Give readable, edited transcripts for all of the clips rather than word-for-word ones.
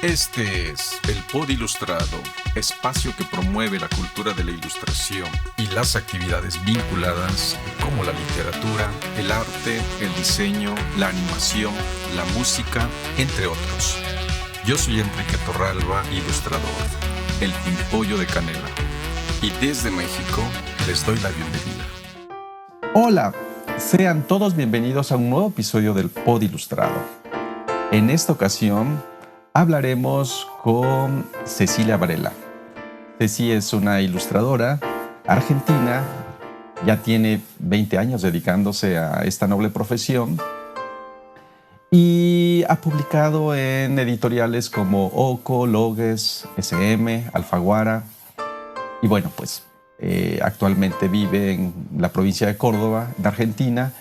Este es el Pod Ilustrado, espacio que promueve la cultura de la ilustración y las actividades vinculadas como la literatura, el arte, el diseño, la animación, la música, entre otros. Yo soy Enrique Torralba, ilustrador, el Pimpollo de Canela, y desde México les doy la bienvenida. Hola, sean todos bienvenidos a un nuevo episodio del Pod Ilustrado. En esta ocasión hablaremos con Cecilia Varela. Ceci es una ilustradora argentina, ya tiene 20 años dedicándose a esta noble profesión y ha publicado en editoriales como Oco, Loges, SM, Alfaguara y bueno, pues actualmente vive en la provincia de Córdoba, en Argentina,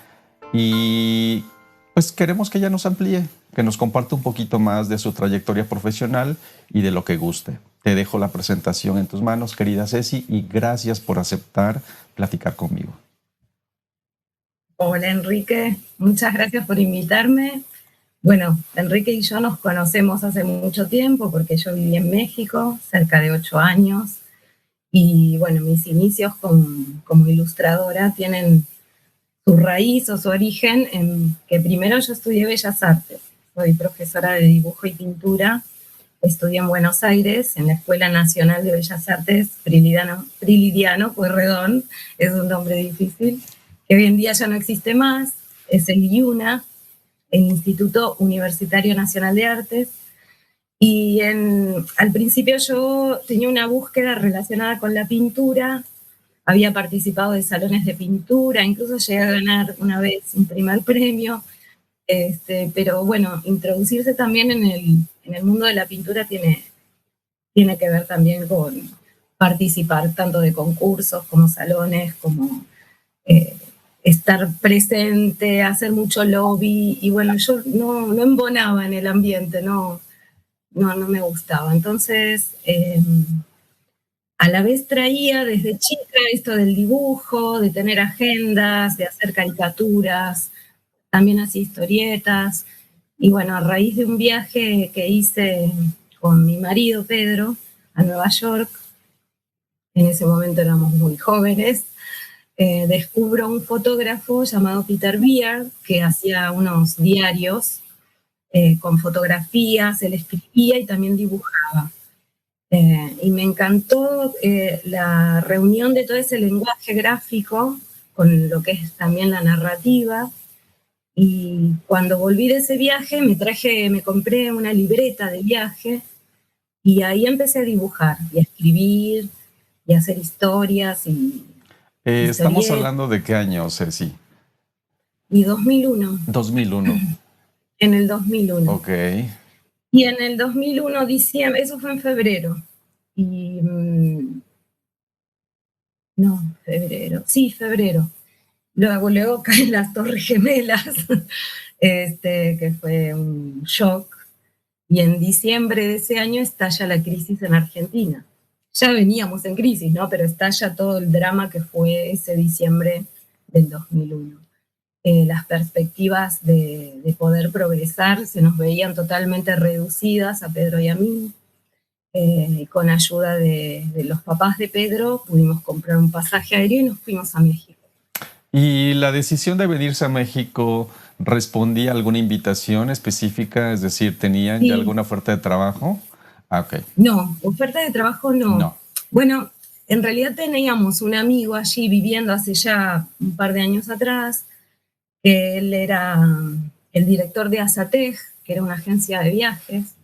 y pues queremos que ella nos amplíe, que nos comparte un poquito más de su trayectoria profesional y de lo que guste. Te dejo la presentación en tus manos, querida Ceci, y gracias por aceptar platicar conmigo. Hola Enrique, muchas gracias por invitarme. Bueno, Enrique y yo nos conocemos hace mucho tiempo porque yo viví en México cerca de 8 años y bueno, mis inicios como ilustradora tienen su raíz o su origen en que primero yo estudié Bellas Artes. Soy profesora de dibujo y pintura. Estudié en Buenos Aires, en la Escuela Nacional de Bellas Artes, Prilidiano Pueyrredón, es un nombre difícil, que hoy en día ya no existe más, es el IUNA, el Instituto Universitario Nacional de Artes. Y al principio yo tenía una búsqueda relacionada con la pintura, había participado de salones de pintura, incluso llegué a ganar una vez un primer premio, pero bueno, introducirse también en el mundo de la pintura tiene que ver también con participar tanto de concursos como salones, como estar presente, hacer mucho lobby, y bueno, yo no embonaba en el ambiente, no me gustaba. Entonces, a la vez traía desde chica esto del dibujo, de tener agendas, de hacer caricaturas, también hacía historietas, y bueno, a raíz de un viaje que hice con mi marido Pedro a Nueva York, en ese momento éramos muy jóvenes, descubro un fotógrafo llamado Peter Beard que hacía unos diarios con fotografías, él escribía y también dibujaba. Y me encantó la reunión de todo ese lenguaje gráfico con lo que es también la narrativa. Y cuando volví de ese viaje me compré una libreta de viaje y ahí empecé a dibujar y a escribir y a hacer historias. Estamos hablando de qué año, Ceci. Y 2001. 2001. En el 2001. Ok. Y en el 2001, diciembre, eso fue en febrero. Febrero. Luego caen las Torres Gemelas, que fue un shock. Y en diciembre de ese año estalla la crisis en Argentina. Ya veníamos en crisis, ¿no? Pero estalla todo el drama que fue ese diciembre del 2001. Las perspectivas de poder progresar se nos veían totalmente reducidas a Pedro y a mí. Con ayuda de los papás de Pedro pudimos comprar un pasaje aéreo y nos fuimos a México. ¿Y la decisión de venirse a México respondía a alguna invitación específica? Es decir, ¿tenían ya alguna oferta de trabajo? Okay. No, oferta de trabajo no. Bueno, en realidad teníamos un amigo allí viviendo hace ya un par de años atrás, que él era el director de Azatec, que era una agencia de viajes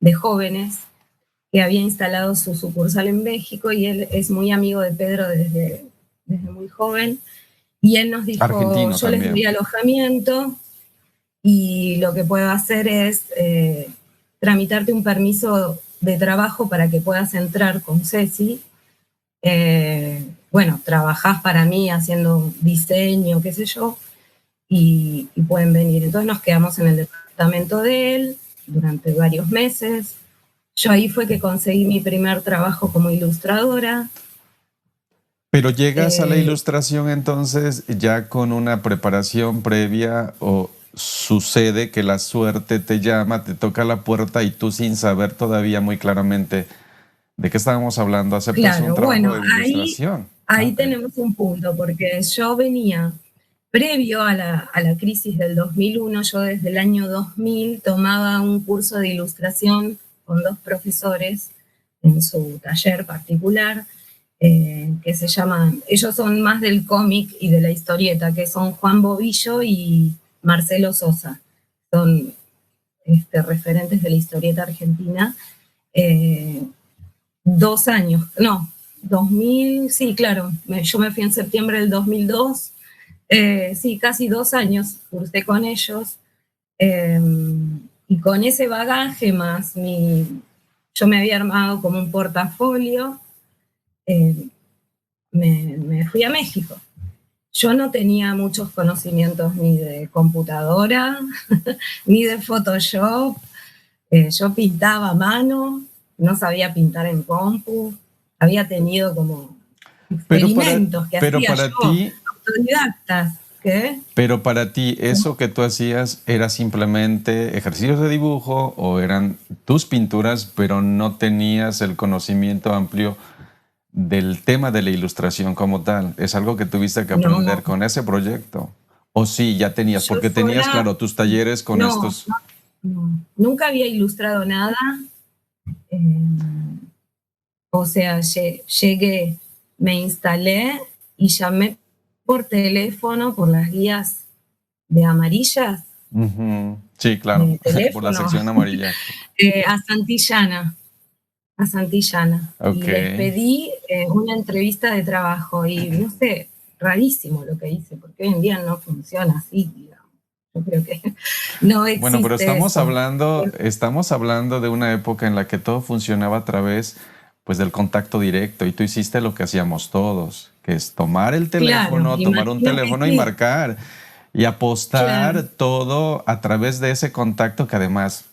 de jóvenes, que había instalado su sucursal en México, y él es muy amigo de Pedro desde muy joven. Y él nos dijo, argentino yo también. les doy alojamiento y lo que puedo hacer es tramitarte un permiso de trabajo para que puedas entrar con Ceci. Bueno, trabajás para mí haciendo diseño, qué sé yo, y pueden venir. Entonces nos quedamos en el departamento de él durante varios meses. Yo ahí fue que conseguí mi primer trabajo como ilustradora. Pero llegas a la ilustración entonces ya con una preparación previa o sucede que la suerte te llama, te toca la puerta y tú, sin saber todavía muy claramente de qué estábamos hablando, aceptas un Claro, trabajo bueno, de ahí, ilustración. ahí Ok. tenemos un punto, porque yo venía, previo a la crisis del 2001, yo desde el año 2000 tomaba un curso de ilustración con dos profesores en su taller particular, que se llaman, ellos son más del cómic y de la historieta, que son Juan Bobillo y Marcelo Sosa. Son referentes de la historieta argentina. Eh, 2 años, no, 2000, sí, claro, yo me fui en septiembre del 2002, sí, casi 2 años cursé con ellos, eh, y con ese bagaje más yo me había armado como un portafolio, eh, me fui a México. Yo no tenía muchos conocimientos ni de computadora, ni de Photoshop. Yo pintaba a mano, no sabía pintar en compu, había tenido como Pero para, experimentos que pero hacía para yo, ti, autodidactas. ¿Qué? pero para ti, ¿eso que tú hacías era simplemente ejercicios de dibujo o eran tus pinturas, pero no tenías el conocimiento amplio del tema de la ilustración como tal? ¿Es algo que tuviste que No, aprender con ese proyecto? ¿O sí, ya tenías? yo Porque tenías, sola, claro, tus talleres con no, estos... no, nunca había ilustrado nada. eh, o sea, llegué, me instalé y llamé por teléfono, por las guías de amarillas, Ujú. Sí, claro, de por la teléfono, sección amarilla. a Santillana. A Santillana, Ok. y les pedí una entrevista de trabajo y no sé, rarísimo lo que hice, porque hoy en día no funciona así, digamos. Yo creo que no Bueno, pero existe eso. estamos hablando de una época en la que todo funcionaba a través, pues, del contacto directo, y tú hiciste lo que hacíamos todos, que es Claro, tomar un imagino que teléfono y sí, marcar y apostar claro, todo a través de ese contacto que, además,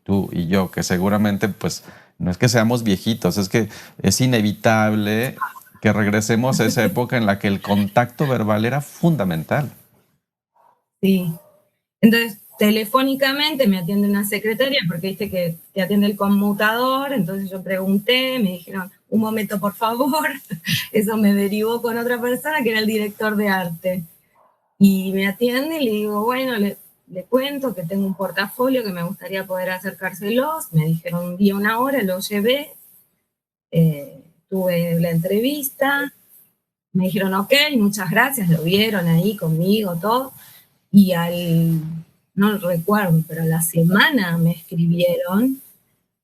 tú y yo, que seguramente, pues, no es que seamos viejitos, es que es inevitable que regresemos a esa época en la que el contacto verbal era fundamental. sí. Entonces, telefónicamente me atiende una secretaria, porque viste que te atiende el conmutador, entonces yo pregunté, me dijeron, un momento por favor, eso me derivó con otra persona que era el director de arte. Y me atiende y le digo, bueno, le cuento que tengo un portafolio que me gustaría poder acercárselos. Me dijeron un día, una hora, lo llevé, tuve la entrevista, me dijeron, ok, muchas gracias, lo vieron ahí conmigo, todo. Y no recuerdo, pero a la semana me escribieron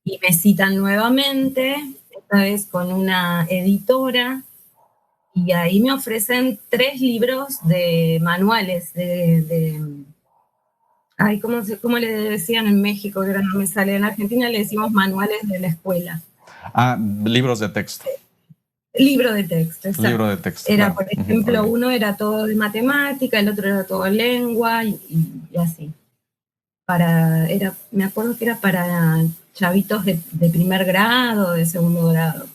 y me citan nuevamente, esta vez con una editora, y ahí me ofrecen 3 libros de manuales ay, ¿cómo le decían en México? Que ahora no me sale. En Argentina le decimos manuales de la escuela. Ah, libros de texto. Libro de texto, Libro exacto. de texto, Era, claro. por Ujú, ejemplo, ok. uno era todo de matemática, el otro era todo lengua y así. Me acuerdo que era para chavitos de primer grado, de segundo grado.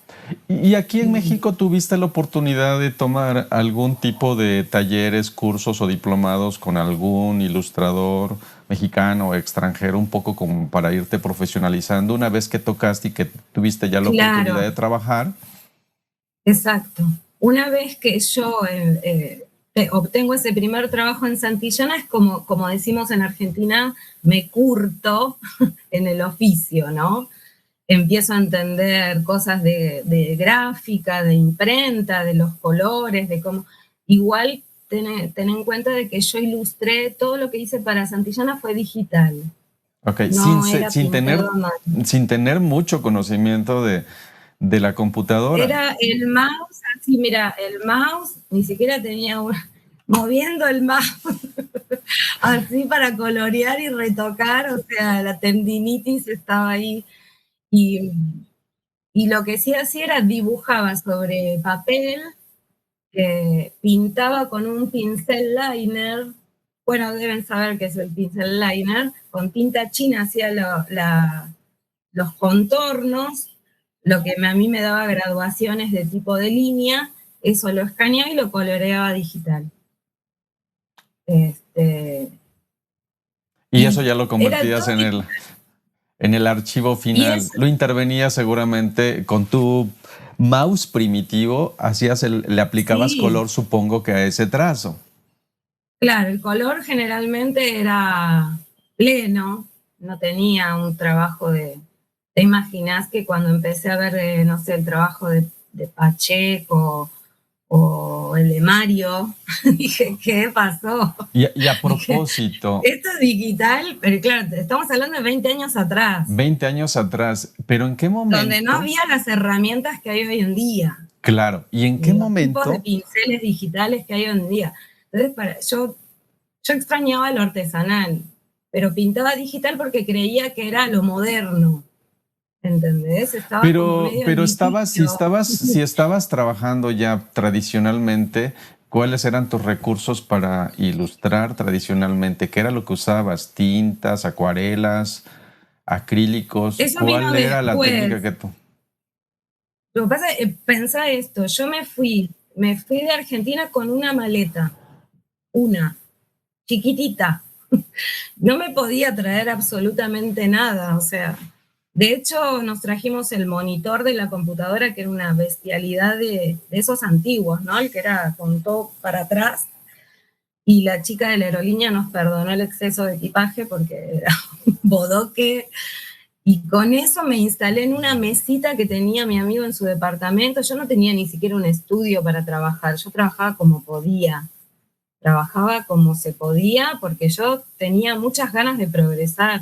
Y aquí en Y México tuviste la oportunidad de tomar algún tipo de talleres, cursos o diplomados con algún ilustrador mexicano o extranjero, un poco como para irte profesionalizando una vez que tocaste y que tuviste ya la oportunidad claro, de trabajar. exacto. Una vez que yo obtengo ese primer trabajo en Santillana, es como decimos en Argentina, me curto en el oficio, ¿no? Empiezo a entender cosas de gráfica, de imprenta, de los colores, de cómo... Igual ten en cuenta de que yo ilustré, todo lo que hice para Santillana fue digital, Ok, no era pintado a mano. sin tener mucho conocimiento de la computadora. Era el mouse, así, mira, el mouse, ni siquiera tenía moviendo el mouse, así para colorear y retocar, o sea, la tendinitis estaba ahí. Y, y lo que sí hacía era dibujaba sobre papel, pintaba con un pincel liner, bueno, deben saber qué es el pincel liner, con tinta china hacía los contornos, lo que a mí me daba graduaciones de tipo de línea, eso lo escaneaba y lo coloreaba digital. Este, Y eso ya lo era convertías todo en el archivo y final. eso, Lo intervenías seguramente con tu mouse primitivo, le aplicabas sí, color, supongo que a ese trazo. claro, el color generalmente era pleno, no tenía un trabajo de... ¿Te imaginas que cuando empecé a ver, no sé, el trabajo de Pacheco o el de Mario, dije, ¿qué pasó? Y a Dije, propósito, esto es digital, pero claro, estamos hablando de 20 años atrás, 20 años atrás, pero ¿en qué donde no momento? había las herramientas que hay hoy en día, Claro, ¿y en qué ni los tipos de momento? pinceles digitales que hay hoy en día. Entonces, yo extrañaba lo artesanal, pero pintaba digital porque creía que era lo moderno, ¿entendés? Estaba como medio en Pero litigio. si estabas trabajando ya tradicionalmente, ¿cuáles eran tus recursos para ilustrar tradicionalmente? ¿Qué era lo que usabas? ¿Tintas, acuarelas, acrílicos? Eso vino ¿Cuál era la técnica después. que tú? Lo que pasa es, pensá esto, yo me fui de Argentina con una maleta, una, chiquitita. No me podía traer absolutamente nada, o sea, de hecho nos trajimos el monitor de la computadora, que era una bestialidad de esos antiguos, ¿no? El que era con todo para atrás, y la chica de la aerolínea nos perdonó el exceso de equipaje porque era un bodoque. Y con eso me instalé en una mesita que tenía mi amigo en su departamento. Yo no tenía ni siquiera un estudio para trabajar, yo trabajaba como podía, trabajaba como se podía porque yo tenía muchas ganas de progresar.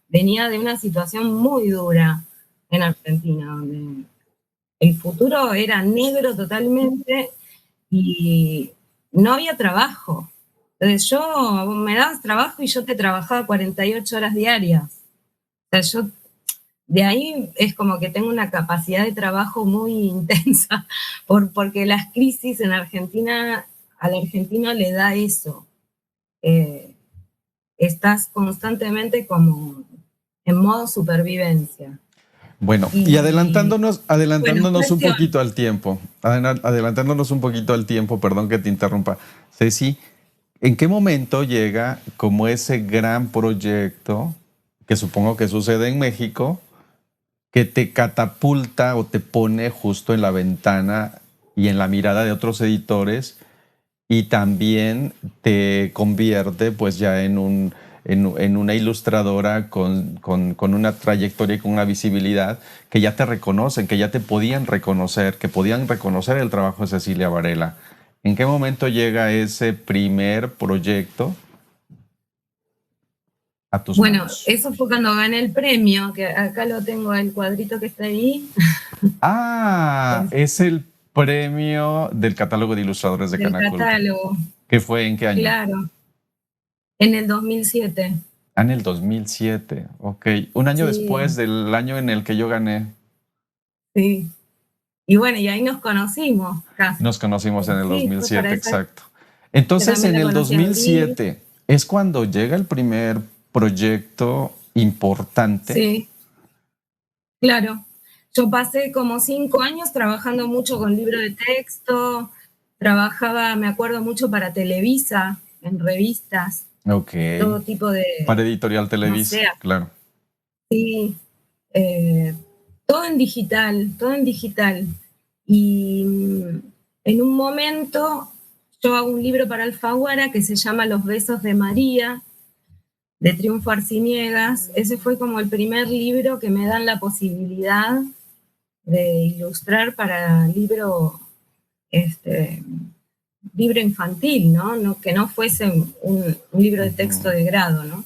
Venía de una situación muy dura en Argentina, donde el futuro era negro totalmente y no había trabajo. Entonces yo me dabas trabajo y yo te trabajaba 48 horas diarias. O sea, yo de ahí es como que tengo una capacidad de trabajo muy intensa, porque las crisis en Argentina, al argentino le da eso. Eh, Estás constantemente como en modo supervivencia. Bueno, y Y bueno, adelantándonos un cuestión. poquito al tiempo, adelantándonos un poquito al tiempo, perdón que te interrumpa, Ceci, ¿en qué momento llega como ese gran proyecto que supongo que sucede en México, que te catapulta o te pone justo en la ventana y en la mirada de otros editores y también te convierte pues ya en una ilustradora con una trayectoria y con una visibilidad que ya te reconocen, que ya te podían reconocer, que podían reconocer el trabajo de Cecilia Varela? ¿En qué momento llega ese primer proyecto a tus Bueno, manos? eso fue cuando gané el premio, que acá lo tengo, el cuadrito que está ahí, Ah, es es el premio del catálogo de ilustradores de del Canaculta. catálogo, ¿Qué fue? ¿En qué año? claro, en el 2007. Ah, en el 2007. Ok. Un año después Sí, del año en el que yo gané. sí. Y bueno, y ahí nos conocimos casi. Nos conocimos en el Sí, fue para 2007, esa. exacto. Yo Entonces, también en la el conocí a Abril. 2007 es cuando llega el primer proyecto importante. Sí, claro. Yo pasé como 5 años trabajando mucho con libro de texto. Trabajaba, me acuerdo mucho para Televisa, en revistas, Ok. todo tipo de, Para Editorial no Televisa, sé, claro. así, eh, todo en digital, todo en digital. Y en un momento yo hago un libro para Alfaguara que se llama Los besos de María, de Triunfo Arciniegas. Ese fue como el primer libro que me dan la posibilidad de ilustrar para este, libro infantil, ¿no? Que no fuese un libro de texto Ujú. de grado, ¿no?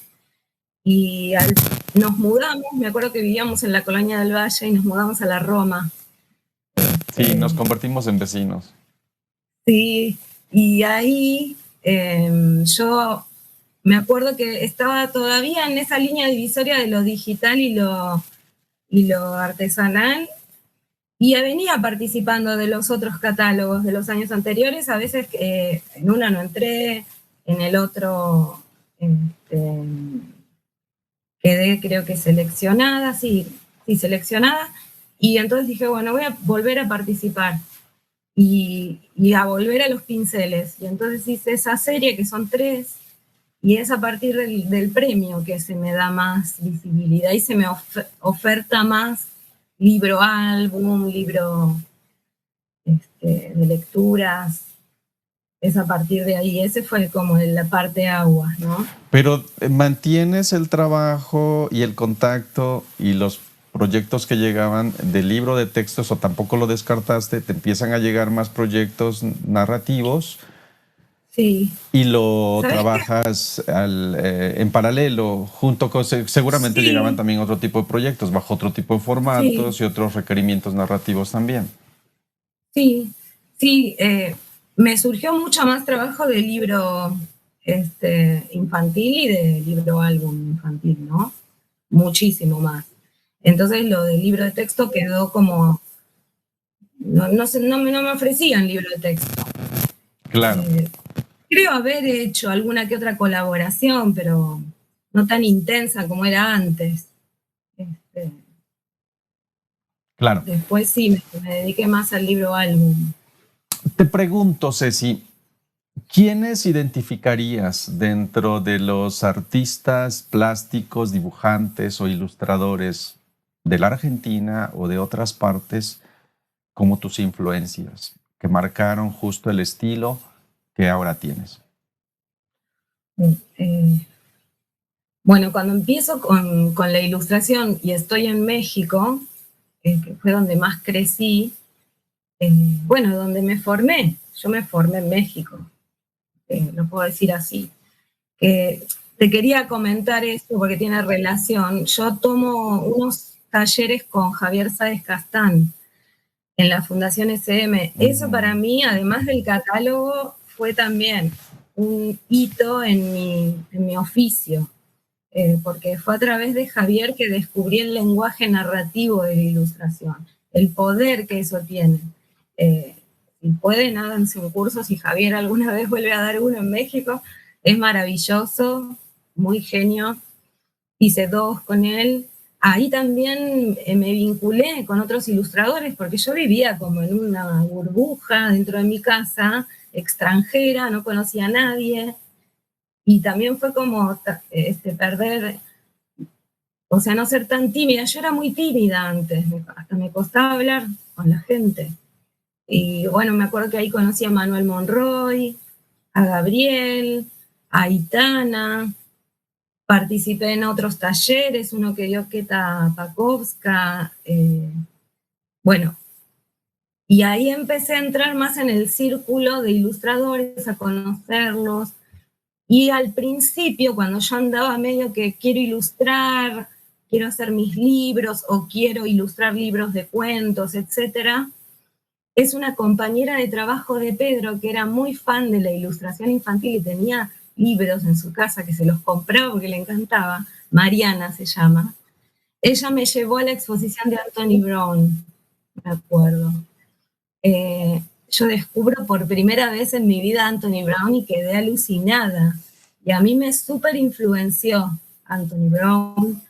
Y nos mudamos, me acuerdo que vivíamos en la Colonia del Valle y nos mudamos a la Roma. Sí, nos Este, convertimos en vecinos. sí, y ahí yo me acuerdo que estaba todavía en esa línea divisoria de lo digital y lo artesanal, y venía participando de los otros catálogos de los años anteriores. A veces en una no entré, en el otro este, quedé creo que seleccionada, sí, sí, seleccionada, y entonces dije, bueno, voy a volver a participar y a volver a los pinceles. Y entonces hice esa serie, que son tres, Y es a partir del premio que se me da más visibilidad y se me oferta más libro álbum, libro de lecturas. Es a partir de ahí. Ese fue como la parte agua, ¿no? Pero mantienes el trabajo y el contacto y los proyectos que llegaban del libro de textos, o tampoco lo descartaste, te empiezan a llegar más proyectos narrativos. Sí. Y lo trabajas en paralelo, junto con, seguramente sí. Llegaban también otro tipo de proyectos, bajo otro tipo de formatos y otros requerimientos narrativos también. Sí, sí, me surgió mucho más trabajo de libro infantil y de libro álbum infantil, ¿no? Muchísimo más. Entonces lo del libro de texto quedó como, no me ofrecían libro de texto. Claro. Creo haber hecho alguna que otra colaboración, pero no tan intensa como era antes. Claro. Después sí, me dediqué más al libro álbum. Te pregunto, Ceci, ¿quiénes identificarías dentro de los artistas plásticos, dibujantes o ilustradores de la Argentina o de otras partes como tus influencias que marcaron justo el estilo que ahora tienes? Bueno, cuando empiezo con la ilustración y estoy en México, que fue donde más crecí, bueno, donde me formé. Yo me formé en México, lo puedo decir así. Te quería comentar esto porque tiene relación. Yo tomo unos talleres con Javier Sáez Castán en la Fundación SM. Eso para mí, además del catálogo, fue también un hito en mi oficio, porque fue a través de Javier que descubrí el lenguaje narrativo de la ilustración, el poder que eso tiene. Si pueden, háganse un curso, si Javier alguna vez vuelve a dar uno en México, es maravilloso, muy genio. Hice 2 con él. Ahí también me vinculé con otros ilustradores, porque yo vivía como en una burbuja dentro de mi casa, extranjera, no conocía a nadie, y también fue como perder, o sea, no ser tan tímida. Yo era muy tímida antes, hasta me costaba hablar con la gente. Y bueno, me acuerdo que ahí conocí a Manuel Monroy, a Gabriel, a Aitana. Participé en otros talleres, uno que dio Keta Pakovska. Bueno, y ahí empecé a entrar más en el círculo de ilustradores, a conocerlos. Y al principio, cuando yo andaba medio que quiero ilustrar, quiero hacer mis libros o quiero ilustrar libros de cuentos, etcétera, es una compañera de trabajo de Pedro que era muy fan de la ilustración infantil y tenía libros en su casa que se los compraba porque le encantaba. Mariana se llama. Ella me llevó a la exposición de Anthony Brown, me acuerdo. Yo descubro por primera vez en mi vida a Anthony Brown y quedé alucinada. Y a mí me súper influenció Anthony Brown.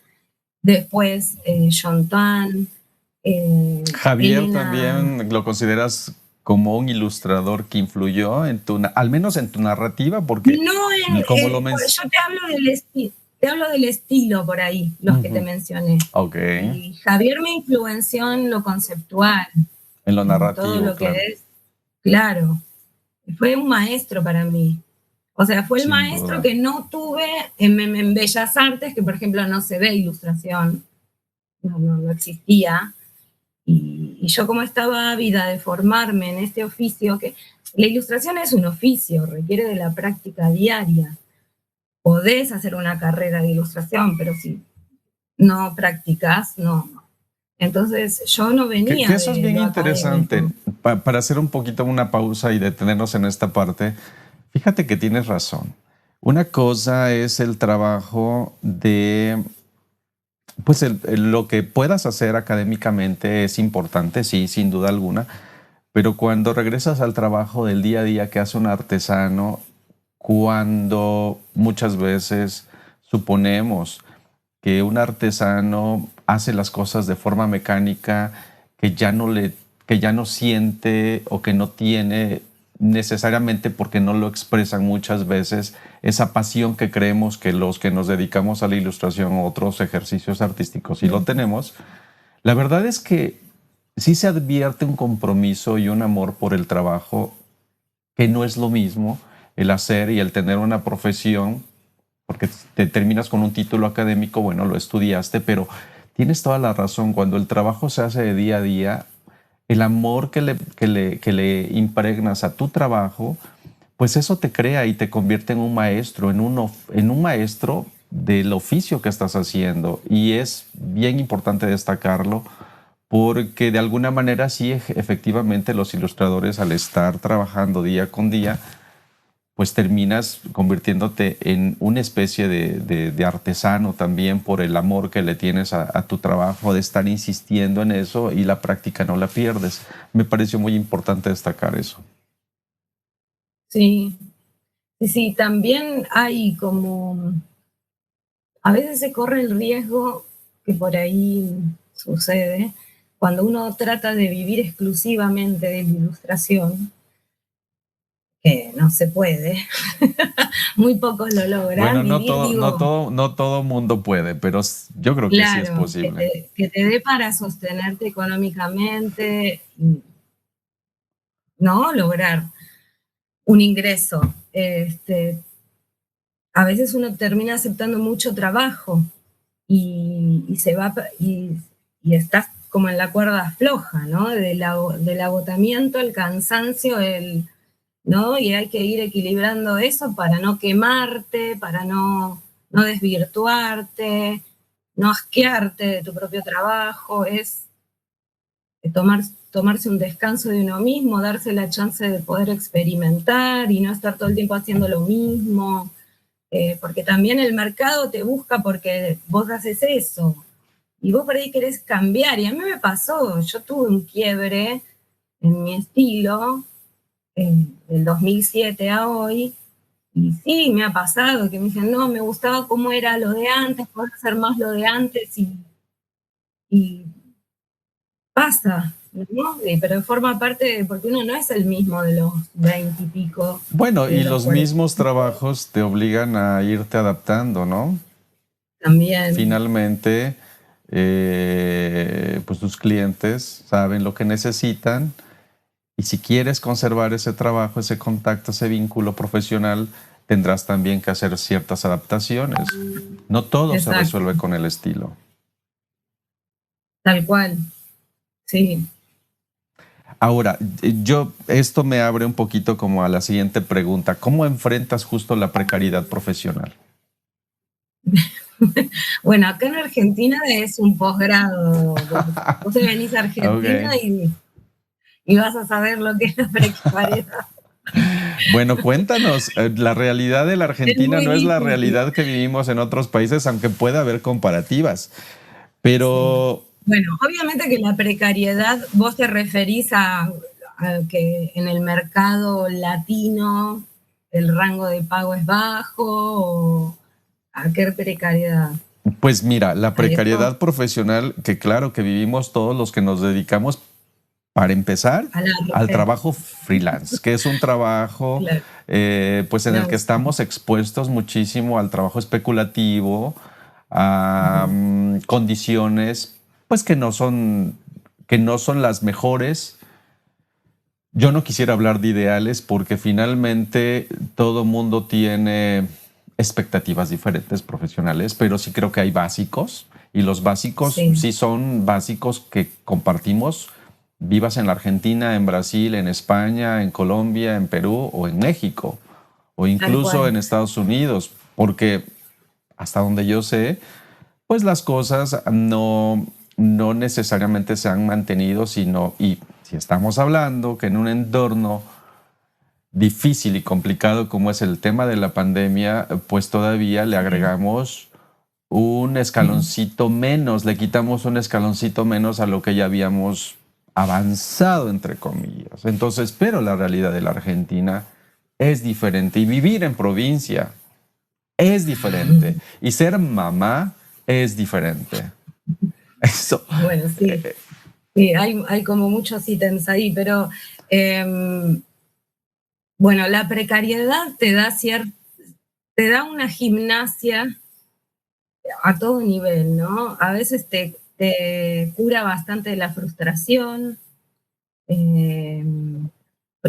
Después John Tan. Javier, Elena, también lo consideras como un ilustrador que influyó en al menos en tu narrativa, porque no, como yo te hablo del estilo por ahí, los que te mencioné. Okay. Y Javier me influenció en lo conceptual, en lo narrativo, todo lo claro. que es, claro. Fue un maestro para mí. O sea, fue el Sin maestro duda. que no tuve en Bellas Artes, que por ejemplo no se ve ilustración, no existía. Y yo como estaba ávida de formarme en este oficio, que la ilustración es un oficio, requiere de la práctica diaria. Podés hacer una carrera de ilustración, pero si no practicas, no. Entonces yo no venía que eso de es bien lo interesante. académico. Para hacer un poquito una pausa y detenernos en esta parte, fíjate que tienes razón. Una cosa es el trabajo de, pues lo que puedas hacer académicamente es importante, sí, sin duda alguna, pero cuando regresas al trabajo del día a día que hace un artesano, cuando muchas veces suponemos que un artesano hace las cosas de forma mecánica, que ya no siente o que no tiene necesariamente porque no lo expresan muchas veces esa pasión que creemos que los que nos dedicamos a la ilustración o otros ejercicios artísticos sí lo tenemos. La verdad es que sí se advierte un compromiso y un amor por el trabajo que no es lo mismo el hacer y el tener una profesión, porque te terminas con un título académico, bueno, lo estudiaste, pero tienes toda la razón, cuando el trabajo se hace de día a día, el amor que le impregnas a tu trabajo, pues eso te crea y te convierte en un maestro, en un maestro del oficio que estás haciendo. Y es bien importante destacarlo porque de alguna manera sí, efectivamente los ilustradores al estar trabajando día con día, pues terminas convirtiéndote en una especie de artesano también por el amor que le tienes a tu trabajo, de estar insistiendo en eso y la práctica no la pierdes. Me pareció muy importante destacar eso. Sí, sí, sí, también hay como, a veces se corre el riesgo que por ahí sucede, cuando uno trata de vivir exclusivamente de la ilustración, que no se puede, muy pocos lo Bueno, logran vivir, digo, no todo mundo puede, pero yo creo que sí es claro, posible. que te dé para sostenerte económicamente, ¿no? Lograr un ingreso. A veces uno termina aceptando mucho trabajo y se va y estás como en la cuerda floja, ¿no? Del agotamiento, el cansancio, ¿no? Y hay que ir equilibrando eso para no quemarte, para no desvirtuarte, no asquearte de tu propio trabajo, es tomarse un descanso de uno mismo, darse la chance de poder experimentar y no estar todo el tiempo haciendo lo mismo, porque también el mercado te busca porque vos haces eso y vos por ahí querés cambiar. Y a mí me pasó, yo tuve un quiebre en mi estilo del 2007 a hoy, y sí, me ha pasado que me dicen, no, me gustaba cómo era lo de antes, puedo hacer más lo de antes y pasa, ¿no? Pero forma parte, porque uno no es el mismo de los 20 y pico, Bueno, de y los los 40 mismos trabajos te obligan a irte adaptando, ¿no? también. Finalmente, pues tus clientes saben lo que necesitan y si quieres conservar ese trabajo, ese contacto, ese vínculo profesional, tendrás también que hacer ciertas adaptaciones. No todo se Exacto, resuelve con el estilo. tal cual, sí. Ahora, esto me abre un poquito como a la siguiente pregunta. ¿Cómo enfrentas justo la precariedad profesional? Bueno, acá en Argentina es un posgrado. Vos te venís a Argentina Ok. y vas a saber lo que es la precariedad. Bueno, cuéntanos, la realidad de la Es Argentina muy no es la difícil. realidad que vivimos en otros países, aunque pueda haber comparativas. Sí. Pero, Bueno, obviamente que la precariedad, vos te referís a que en el mercado latino el rango de pago es bajo, o a qué precariedad. pues mira, la A eso, precariedad profesional, que claro que vivimos todos los que nos dedicamos, para empezar, a la al red, trabajo freelance, que es un trabajo claro. pues en el No, que sí, estamos expuestos muchísimo al trabajo especulativo, a condiciones pues que no son las mejores. Yo no quisiera hablar de ideales porque finalmente todo mundo tiene expectativas diferentes profesionales, pero sí creo que hay básicos y los básicos sí, sí son básicos que compartimos, vivas en la Argentina, en Brasil, en España, en Colombia, en Perú o en México o tal incluso cual. en Estados Unidos, porque hasta donde yo sé, pues las cosas no necesariamente se han mantenido, sino, y si estamos hablando que en un entorno difícil y complicado como es el tema de la pandemia, pues todavía le Sí, agregamos un sí, escaloncito menos, le quitamos un escaloncito menos a lo que ya habíamos avanzado, entre comillas. Entonces, pero la realidad de la Argentina es diferente y vivir en provincia es diferente y ser mamá es diferente. Eso. bueno, sí. Sí, hay como muchos ítems ahí, pero Bueno, la precariedad te da una gimnasia a todo nivel, ¿no? A veces te cura bastante la frustración.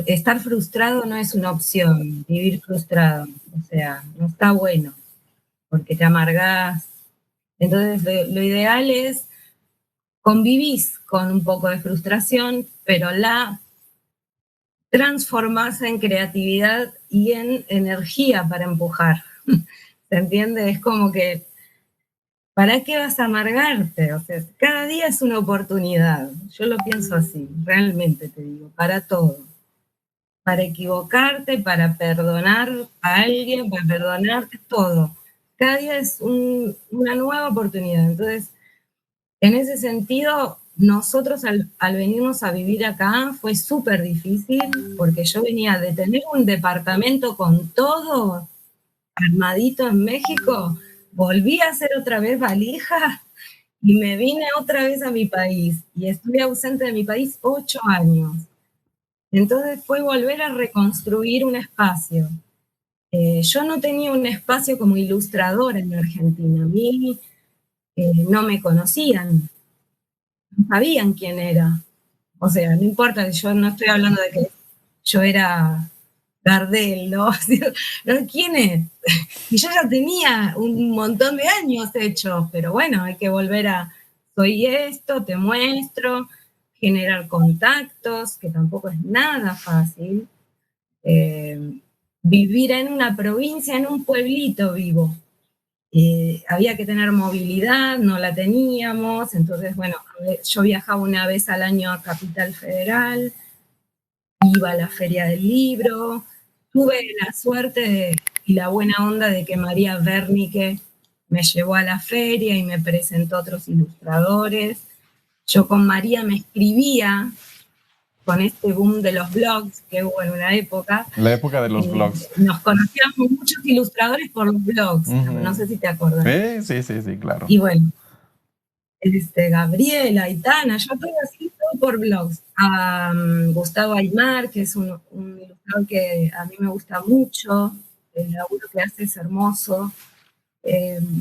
Estar frustrado no es una opción, vivir frustrado, o sea, no está bueno, porque te amargás. Entonces, lo ideal es convivís con un poco de frustración, pero la transformás en creatividad y en energía para empujar. ¿Se entiende? Es como que, ¿para qué vas a amargarte? O sea, cada día es una oportunidad. Yo lo pienso así, realmente te digo, para todo. Para equivocarte, para perdonar a alguien, para perdonarte todo. Cada día es una nueva oportunidad. Entonces, en ese sentido, nosotros al venirnos a vivir acá fue súper difícil porque yo venía de tener un departamento con todo armadito en México, volví a hacer otra vez valija y me vine otra vez a mi país y estuve ausente de mi país 8 años. Entonces fue volver a reconstruir un espacio. Yo no tenía un espacio como ilustradora en Argentina. A mí no me conocían, no sabían quién era. O sea, no importa, yo no estoy hablando de que yo era Gardel, ¿no? ¿No? ¿Quién es? Y yo ya tenía un montón de años hechos, pero bueno, hay que volver a, soy esto, te muestro, generar contactos, que tampoco es nada fácil. Vivir en una provincia, en un pueblito vivo. Había que tener movilidad, no la teníamos, entonces, bueno, yo viajaba una vez al año a Capital Federal, iba a la Feria del Libro, tuve la suerte y la buena onda de que María Wernicke me llevó a la feria y me presentó otros ilustradores. Yo con María me escribía con este boom de los blogs que hubo en una época. La época de los blogs. Nos conocíamos muchos ilustradores por los blogs, no sé si te acuerdas. Sí, claro. Y bueno, Gabriela, Aitana, yo todo así, todo por blogs. Gustavo Aymar, que es un ilustrador que a mí me gusta mucho, el laburo que hace es hermoso.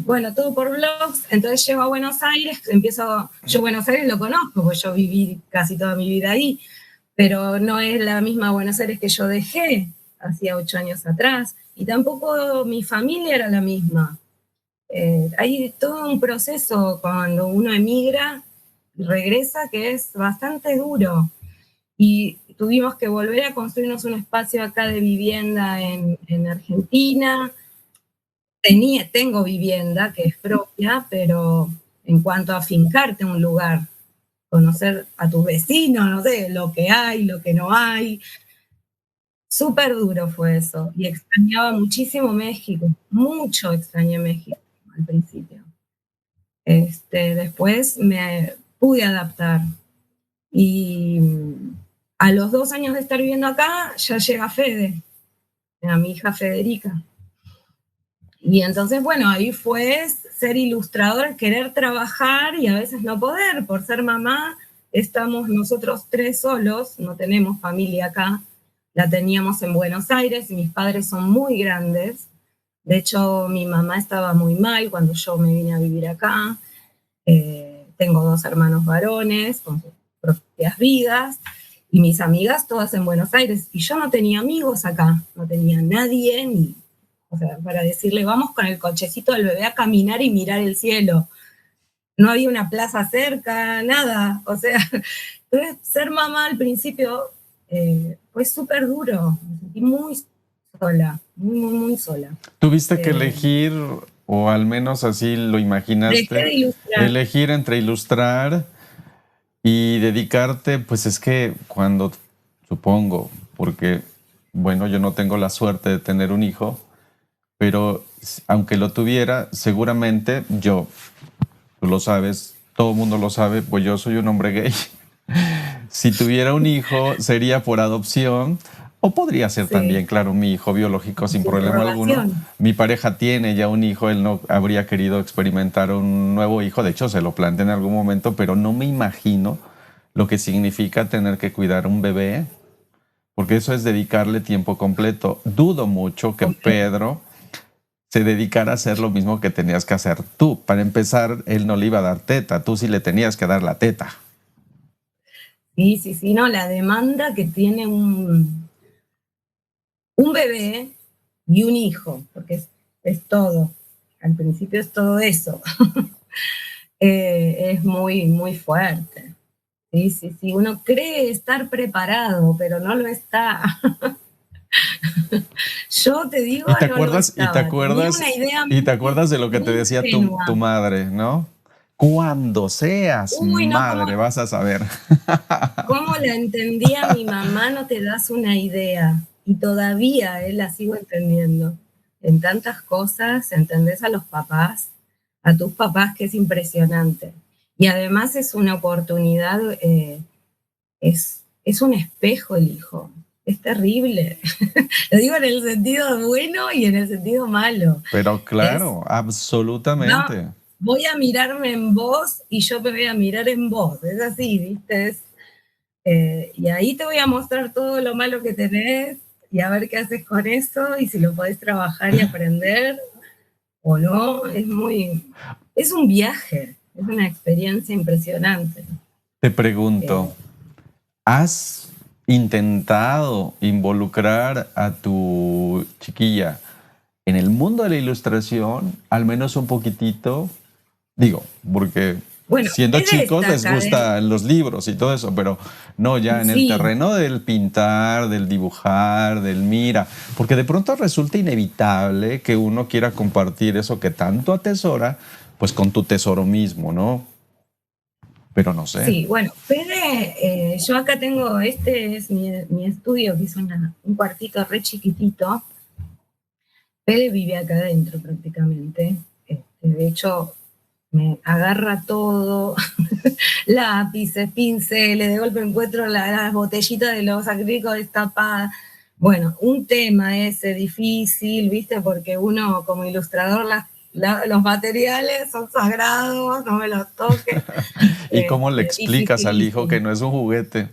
Bueno, todo por blogs. Entonces llego a Buenos Aires, yo Buenos Aires lo conozco, porque yo viví casi toda mi vida ahí, pero no es la misma Buenos Aires que yo dejé hacía 8 años atrás, y tampoco mi familia era la misma. Hay todo un proceso cuando uno emigra y regresa que es bastante duro, y tuvimos que volver a construirnos un espacio acá de vivienda en Argentina. Tengo vivienda que es propia, pero en cuanto a afincarte un lugar, conocer a tus vecinos, no sé, lo que hay, lo que no hay, súper duro fue eso. Y extrañaba muchísimo México, mucho extrañé México al principio. Después me pude adaptar. Y a los 2 años de estar viviendo acá, ya llega Fede, a mi hija Federica. Y entonces, bueno, ahí fue ser ilustrador, querer trabajar y a veces no poder. Por ser mamá, estamos nosotros 3 solos, no tenemos familia acá. La teníamos en Buenos Aires y mis padres son muy grandes. De hecho, mi mamá estaba muy mal cuando yo me vine a vivir acá. Tengo 2 hermanos varones con sus propias vidas y mis amigas todas en Buenos Aires. Y yo no tenía amigos acá, no tenía nadie ni... O sea, para decirle, vamos con el cochecito del bebé a caminar y mirar el cielo. No había una plaza cerca, nada. O sea, entonces, ser mamá al principio fue súper duro. Me sentí muy sola, muy sola. ¿Tuviste que elegir, o al menos así lo imaginaste, elegir entre ilustrar y dedicarte? Pues es que cuando, supongo, porque, bueno, yo no tengo la suerte de tener un hijo, pero aunque lo tuviera, seguramente yo, tú lo sabes, todo el mundo lo sabe, pues yo soy un hombre gay. Si tuviera un hijo, sería por adopción, o podría ser también, claro, mi hijo biológico sin problema alguno. Mi pareja tiene ya un hijo, él no habría querido experimentar un nuevo hijo, de hecho se lo plantea en algún momento, pero no me imagino lo que significa tener que cuidar un bebé porque eso es dedicarle tiempo completo. Dudo mucho que Pedro se dedicara a hacer lo mismo que tenías que hacer tú. Para empezar, él no le iba a dar teta, tú sí le tenías que dar la teta. Sí, no, la demanda que tiene un bebé y un hijo, porque es todo, al principio es todo eso, es muy, muy fuerte. Sí, uno cree estar preparado, pero no lo está. Yo te digo, Y te no lo acuerdas, y te estaba. Tenía acuerdas, una idea y te muy, acuerdas de lo que te muy decía tu ingenua. madre, ¿no? Cuando seas Uy, no, madre vas a saber. cómo la entendía mi mamá, no te das una idea. Y todavía la sigo entendiendo. En tantas cosas, entendés a los papás, a tus papás, que es impresionante. Y además es una oportunidad, es un espejo el hijo. Es terrible. Lo digo en el sentido bueno y en el sentido malo. Pero Es, claro, no, absolutamente. voy a mirarme en vos y yo me voy a mirar en vos. Es así, ¿viste? Y ahí te voy a mostrar todo lo malo que tenés y a ver qué haces con eso y si lo podés trabajar y aprender o no. Es un viaje, es una experiencia impresionante. Te pregunto, ¿has intentado involucrar a tu chiquilla en el mundo de la ilustración, al menos un poquitito? Digo, porque Bueno, siendo ella chicos está les acá gustan los libros y todo eso, pero no ya en el sí, terreno del pintar, del dibujar, del mira, porque de pronto resulta inevitable que uno quiera compartir eso que tanto atesora, pues con tu tesoro mismo, ¿no? Pero no sé. sí. Bueno, Fede, yo acá tengo, este es mi estudio, que es un cuartito re chiquitito. Fede vive acá adentro prácticamente. De hecho, me agarra todo, lápices, pinceles, de golpe encuentro las botellitas de los acrílicos destapadas. Bueno, un tema ese difícil, ¿viste? Porque uno como ilustrador, los materiales son sagrados, no me los toques. ¿Y cómo le explicas al hijo que Dificilísimo. no es un juguete?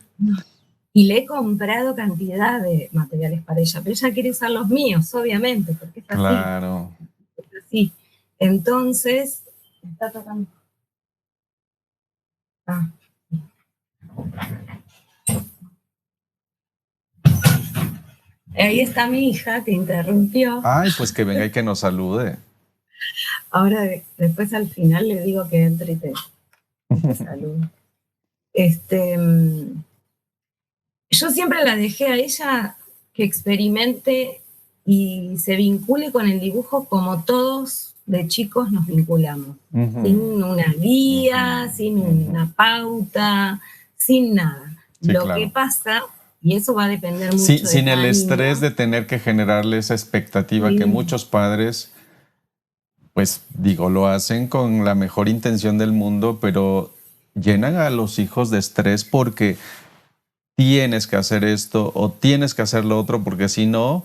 Y le he comprado cantidad de materiales para ella, pero ella quiere usar los míos, obviamente, porque es así. Claro. Es así. Entonces, está tocando. Ah. Ahí está mi hija que interrumpió. Ay, pues que venga y que nos salude. Ahora después al final le digo que entre y te salude. Yo siempre la dejé a ella que experimente y se vincule con el dibujo como todos de chicos nos vinculamos. Sin una guía, sin una pauta, sin nada. Sí, Lo que claro. pasa, y eso va a depender Sí, mucho de sin el cada estrés niño. de tener que generarle esa expectativa que Sí. muchos padres, pues digo, lo hacen con la mejor intención del mundo, pero llenan a los hijos de estrés porque tienes que hacer esto o tienes que hacer lo otro, porque si no,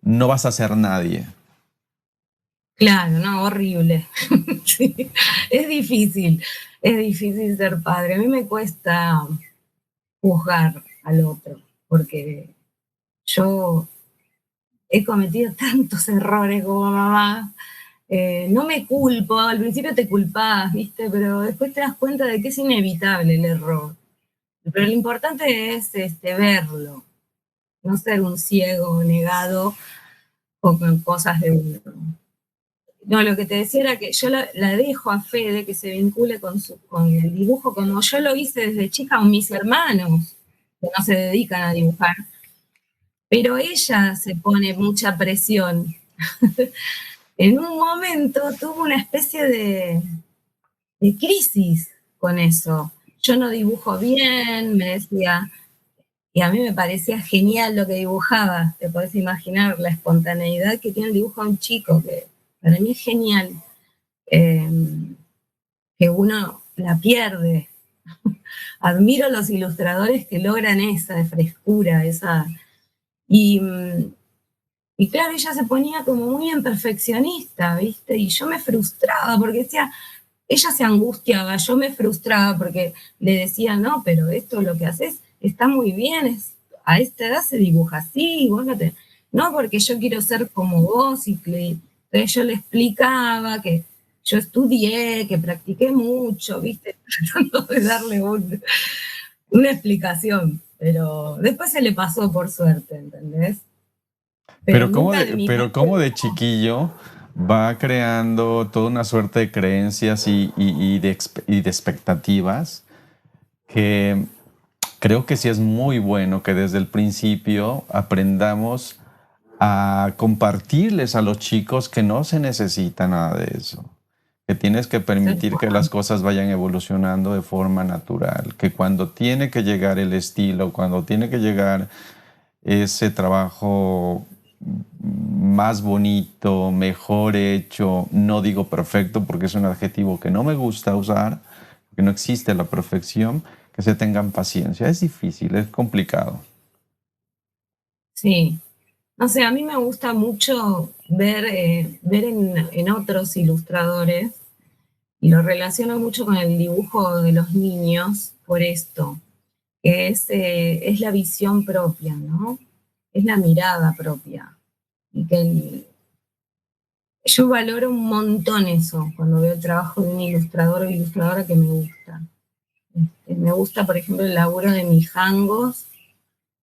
no vas a ser nadie. Claro, no, horrible. Sí, es difícil ser padre. A mí me cuesta juzgar al otro, porque yo he cometido tantos errores como mamá. No me culpo, al principio te culpás, ¿viste? Pero después te das cuenta de que es inevitable el error. Pero lo importante es verlo, no ser un ciego negado con cosas de uno. No, lo que te decía era que yo la dejo a Fede que se vincule con el dibujo como yo lo hice desde chica con mis hermanos, que no se dedican a dibujar. Pero ella se pone mucha presión. En un momento tuvo una especie de crisis con eso. Yo no dibujo bien, me decía, y a mí me parecía genial lo que dibujaba. Te podés imaginar la espontaneidad que tiene el dibujo de un chico, que para mí es genial. Que uno la pierde. Admiro a los ilustradores que logran esa frescura, esa. Y, y claro, ella se ponía como muy en perfeccionista, ¿viste? Y yo me frustraba porque decía, ella se angustiaba, yo me frustraba porque le decía, no, pero esto lo que haces está muy bien, a esta edad se dibuja así, vos no, porque yo quiero ser como vos, entonces yo le explicaba que yo estudié, que practiqué mucho, ¿viste? Tratando de darle una explicación, pero después se le pasó por suerte, ¿entendés? Pero nunca de mi cómo de chiquillo va creando toda una suerte de creencias y de expectativas que creo que sí es muy bueno que desde el principio aprendamos a compartirles a los chicos que no se necesita nada de eso, que tienes que permitir que las cosas vayan evolucionando de forma natural, que cuando tiene que llegar el estilo, cuando tiene que llegar ese trabajo más bonito, mejor hecho, no digo perfecto porque es un adjetivo que no me gusta usar, que no existe la perfección, que se tengan paciencia. Es difícil, es complicado. Sí. No sé, a mí me gusta mucho ver en otros ilustradores, y lo relaciono mucho con el dibujo de los niños por esto, que es la visión propia, ¿no? Es la mirada propia. Y que yo valoro un montón eso cuando veo el trabajo de un ilustrador o ilustradora que me gusta. Me gusta, por ejemplo, el laburo de Mijangos,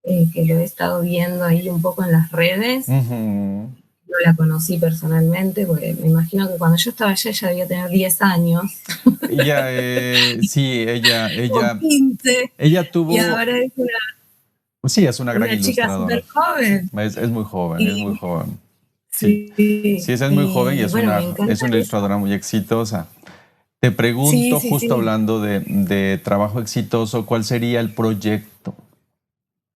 que lo he estado viendo ahí un poco en las redes. Uh-huh. No la conocí personalmente, porque me imagino que cuando yo estaba allá ella debía tener 10 años. Ella, sí, O 15. ella Y tuvo, ahora es sí, es una gran una chica ilustradora. súper joven. Es muy joven, es muy Y, joven. Sí, sí, sí, es muy joven y y bueno, me es encanta una eso. ilustradora muy exitosa. Te Sí, pregunto, sí, justo sí. hablando de trabajo exitoso, ¿cuál sería el proyecto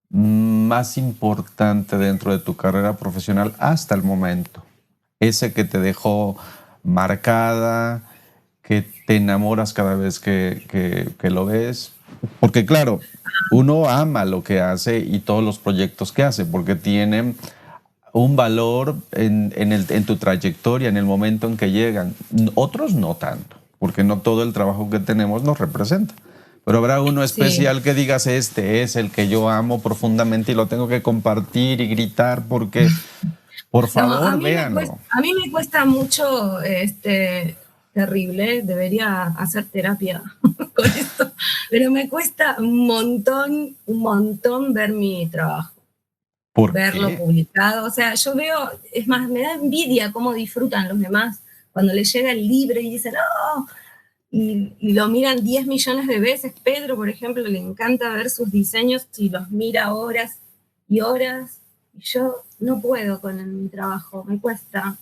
más importante dentro de tu carrera profesional hasta el momento? Ese que te dejó marcada, que te enamoras cada vez que lo ves. Porque claro, uno ama lo que hace y todos los proyectos que hace, porque tienen un valor en tu trayectoria, en el momento en que llegan. Otros no tanto, porque no todo el trabajo que tenemos nos representa. Pero habrá uno Sí. especial que digas, este es el que yo amo profundamente y lo tengo que compartir y gritar porque, por No, favor, véanlo. a mí me cuesta mucho, terrible, debería hacer terapia con esto, pero me cuesta un montón ver mi trabajo, ¿Por verlo qué? publicado. O sea, yo veo, es más, me da envidia cómo disfrutan los demás cuando les llega el libro y dicen, oh, y lo miran 10 millones de veces. Pedro, por ejemplo, le encanta ver sus diseños y los mira horas y horas. Y yo no puedo con mi trabajo, me cuesta,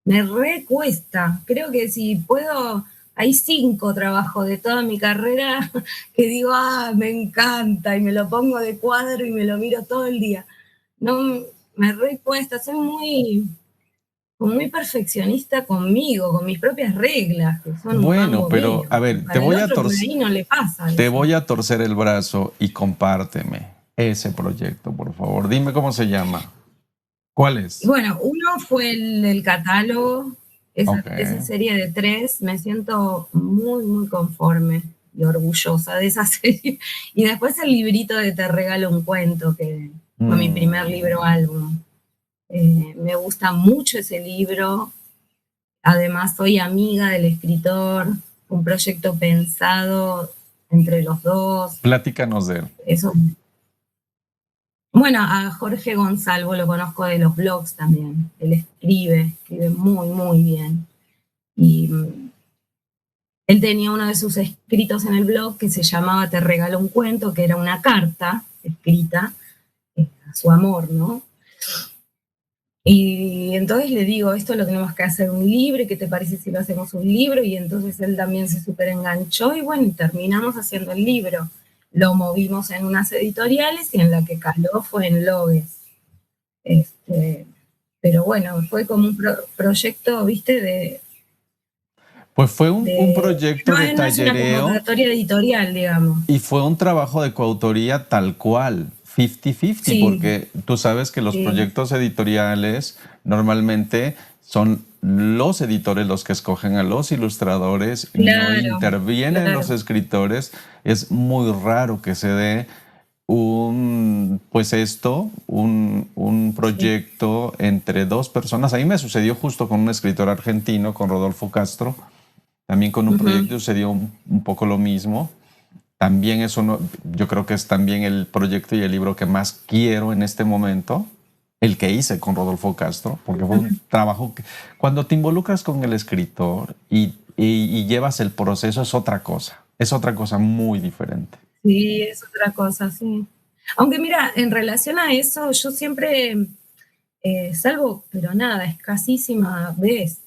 me recuesta. Creo que si puedo, hay 5 trabajos de toda mi carrera que digo, me encanta, y me lo pongo de cuadro y me lo miro todo el día. No, me recuesta, soy muy perfeccionista conmigo, con mis propias reglas, que son un Bueno, mambo pero mío. a ver, Para el otro por ahí no le pasa te eso. voy a torcer el brazo y compárteme ese proyecto, por favor. Dime cómo se llama. ¿Cuál Y es? bueno, uno fue el catálogo, Ok. esa serie de 3, me siento muy conforme y orgullosa de esa serie. Y después el librito de Te regalo un cuento, que fue mi primer Mm. libro álbum. Me gusta mucho ese libro. Además, soy amiga del escritor, un proyecto pensado entre los dos. Platícanos de él. Eso. Bueno, a Jorge Gonzalvo lo conozco de los blogs también. Él escribe muy bien. Y él tenía uno de sus escritos en el blog que se llamaba Te regalo un cuento, que era una carta escrita a su amor, ¿no? Y entonces le digo, esto lo tenemos que hacer un libro, ¿y qué te parece si lo hacemos un libro? Y entonces él también se súper enganchó y bueno, terminamos haciendo el libro. Lo movimos en unas editoriales y en la que caló fue en Logues. Pero bueno, fue como un proyecto, viste, Pues fue un proyecto de no es una tallereo convocatoria editorial, digamos. y fue un trabajo de coautoría tal cual, 50-50, Sí, porque tú sabes que los sí, proyectos editoriales normalmente son los editores los que escogen a los ilustradores, no claro, intervienen los claro. escritores. Es muy raro que se dé un proyecto entre dos personas. A mí me sucedió justo con un escritor argentino, con Rodolfo Castro. También con un proyecto sucedió un poco lo mismo. También yo creo que es también el proyecto y el libro que más quiero en este momento, el que hice con Rodolfo Castro, porque fue un trabajo que cuando te involucras con el escritor y llevas el proceso es otra cosa muy diferente. Sí, es otra cosa, sí. Aunque mira, en relación a eso, yo siempre, salvo, pero nada, escasísima vez,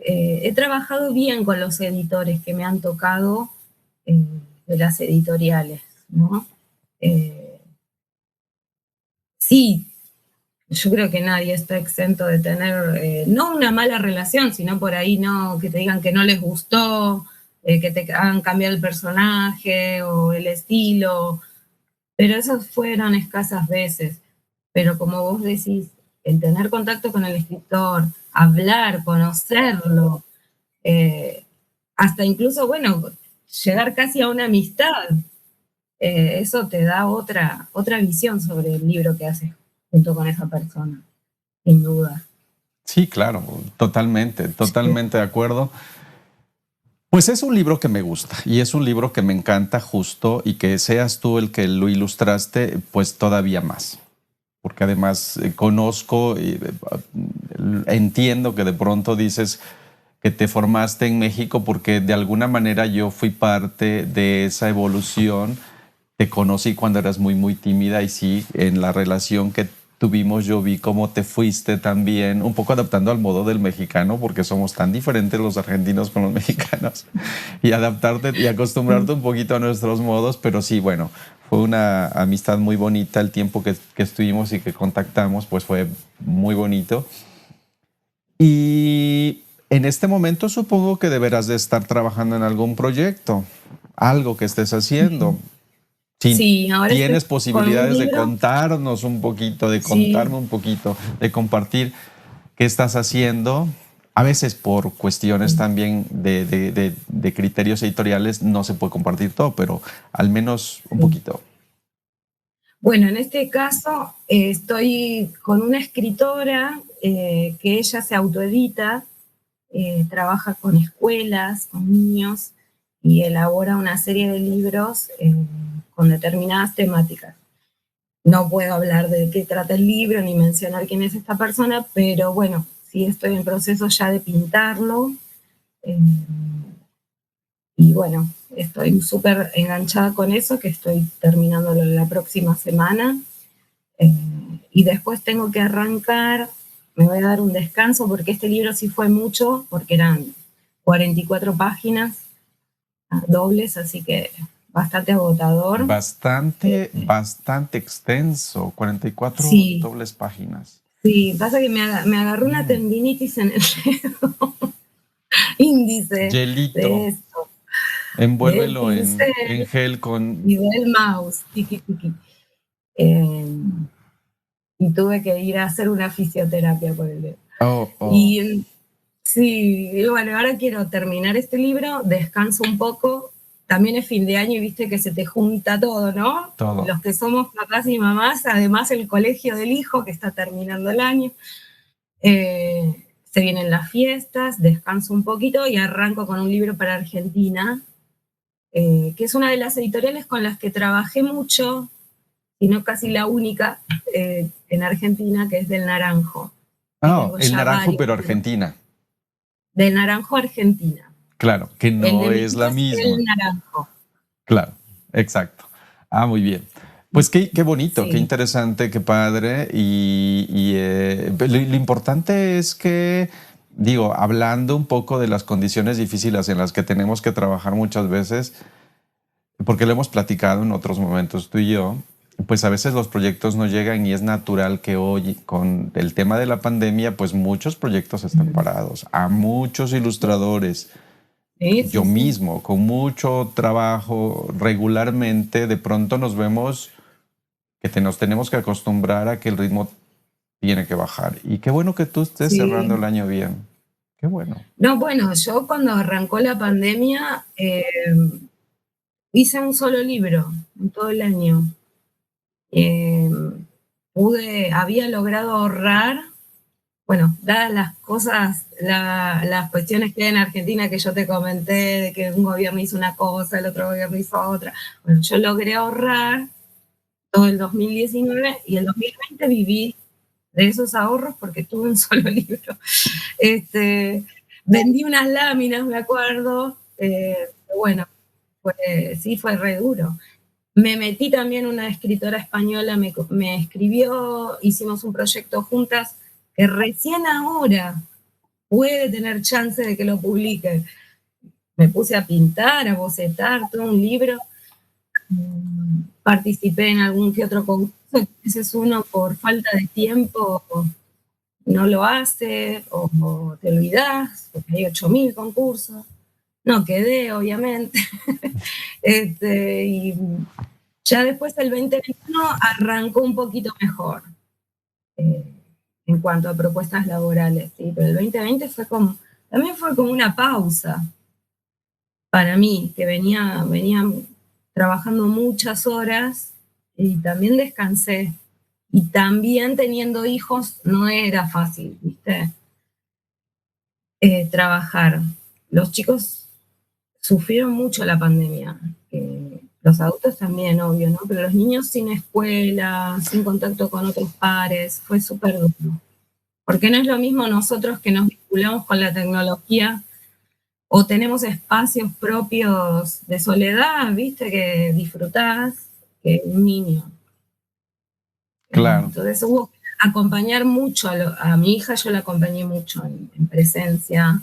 he trabajado bien con los editores que me han tocado de las editoriales, ¿no? Sí, yo creo que nadie está exento de tener, no una mala relación, sino por ahí no, que te digan que no les gustó, que te hagan cambiar el personaje o el estilo, pero esas fueron escasas veces. Pero como vos decís, el tener contacto con el escritor, hablar, conocerlo, hasta incluso, bueno, llegar casi a una amistad, eso te da otra visión sobre el libro que haces junto con esa persona, sin duda. Sí, claro, totalmente de acuerdo. Pues es un libro que me gusta y es un libro que me encanta justo, y que seas tú el que lo ilustraste, pues todavía más. Porque además conozco y entiendo que de pronto dices que te formaste en México porque de alguna manera yo fui parte de esa evolución. Te conocí cuando eras muy tímida y sí, en la relación que tuvimos yo vi cómo te fuiste también, un poco adaptando al modo del mexicano, porque somos tan diferentes los argentinos con los mexicanos, y adaptarte y acostumbrarte un poquito a nuestros modos, pero sí, bueno, fue una amistad muy bonita el tiempo que estuvimos y que contactamos, pues fue muy bonito. Y en este momento supongo que deberás de estar trabajando en algún proyecto, algo que estés haciendo. Si sí, ahora tienes posibilidades de libro. contarnos un poquito, de Sí. contarme un poquito, de compartir qué estás haciendo, a veces por cuestiones también de criterios editoriales no se puede compartir todo, pero al menos un poquito. Bueno, en este caso estoy con una escritora que ella se autoedita, trabaja con escuelas, con niños y elabora una serie de libros con determinadas temáticas. No puedo hablar de qué trata el libro ni mencionar quién es esta persona, pero bueno, sí estoy en proceso ya de pintarlo. Y bueno, estoy súper enganchada con eso, que estoy terminándolo la próxima semana. Y después tengo que arrancar, me voy a dar un descanso porque este libro sí fue mucho, porque eran 44 páginas dobles, así que bastante agotador. Bastante extenso, 44 sí, dobles páginas. Sí, pasa que me agarró una tendinitis en el dedo índice. Hielito. De esto. Envuélvelo en gel con... Y del mouse, tiki tiki. Y tuve que ir a hacer una fisioterapia por el dedo. Y sí, y bueno, ahora quiero terminar este libro, descanso un poco. También es fin de año y viste que se te junta todo, ¿no? Todo. Los que somos papás y mamás, además el colegio del hijo que está terminando el año. Se vienen las fiestas, descanso un poquito y arranco con un libro para Argentina, que es una de las editoriales con las que trabajé mucho, y no casi la única en Argentina, que es Del Naranjo. El Naranjo, pero Argentina. Del Naranjo, Argentina. Claro, que no es la misma. El Naranjo. Claro, exacto. Muy bien. Pues qué bonito, sí. Qué interesante, qué padre. Y lo importante es que, digo, hablando un poco de las condiciones difíciles en las que tenemos que trabajar muchas veces, porque lo hemos platicado en otros momentos tú y yo, pues a veces los proyectos no llegan y es natural que hoy, con el tema de la pandemia, pues muchos proyectos están parados. A muchos ilustradores, yo mismo, con mucho trabajo, regularmente, de pronto nos vemos que nos tenemos que acostumbrar a que el ritmo tiene que bajar. Y qué bueno que tú estés cerrando el año bien. Qué bueno. No, bueno, yo cuando arrancó la pandemia hice un solo libro en todo el año. había logrado ahorrar, bueno, dadas las cosas, las cuestiones que hay en Argentina que yo te comenté, de que un gobierno hizo una cosa, el otro gobierno hizo otra, bueno, yo logré ahorrar todo el 2019 y el 2020 viví de esos ahorros porque tuve un solo libro. Vendí unas láminas, me acuerdo, bueno, sí fue re duro. Me metí también, una escritora española me escribió, hicimos un proyecto juntas que recién ahora puede tener chance de que lo publique. Me puse a pintar, a bocetar, todo un libro. Participé en algún que otro concurso, a veces uno por falta de tiempo no lo hace o te olvidás, porque hay 8.000 concursos. No quedé, obviamente. Y ya después el 2021 arrancó un poquito mejor en cuanto a propuestas laborales, ¿sí? Pero el 2020 también fue como una pausa para mí, que venía trabajando muchas horas y también descansé. Y también teniendo hijos no era fácil, ¿viste? Trabajar. Los chicos sufrieron mucho la pandemia. Los adultos también, obvio, ¿no? Pero los niños sin escuela, sin contacto con otros pares, fue súper duro. Porque no es lo mismo nosotros que nos vinculamos con la tecnología o tenemos espacios propios de soledad, ¿viste? Que disfrutás, que un niño. Claro. Entonces hubo que acompañar mucho a mi hija, yo la acompañé mucho en presencia,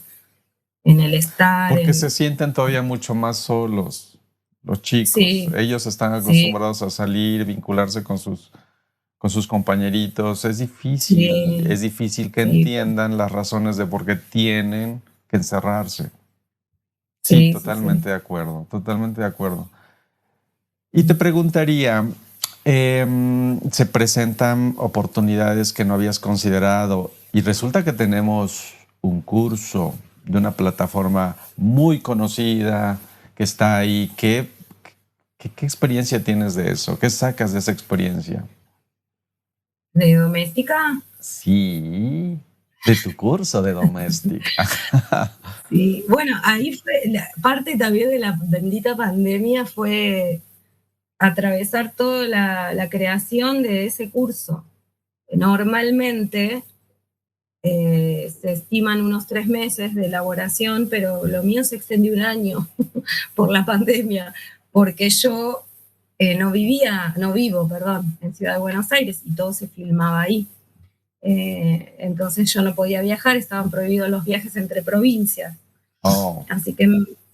en el estar. Porque se sienten todavía mucho más solos los chicos. Sí, ellos están acostumbrados a salir, vincularse con sus compañeritos. Es difícil que entiendan las razones de por qué tienen que encerrarse. Sí, totalmente de acuerdo, totalmente de acuerdo. Y te preguntaría, se presentan oportunidades que no habías considerado y resulta que tenemos un curso de una plataforma muy conocida que está ahí. ¿Qué experiencia tienes de eso? ¿Qué sacas de esa experiencia? ¿De doméstica? Sí, de tu curso de doméstica. Sí, bueno, ahí fue parte también de la bendita pandemia, fue atravesar toda la creación de ese curso. Normalmente se estiman unos 3 meses de elaboración, pero lo mío se extendió un año por la pandemia, porque yo no vivo en Ciudad de Buenos Aires y todo se filmaba ahí. Entonces yo no podía viajar, estaban prohibidos los viajes entre provincias. Así que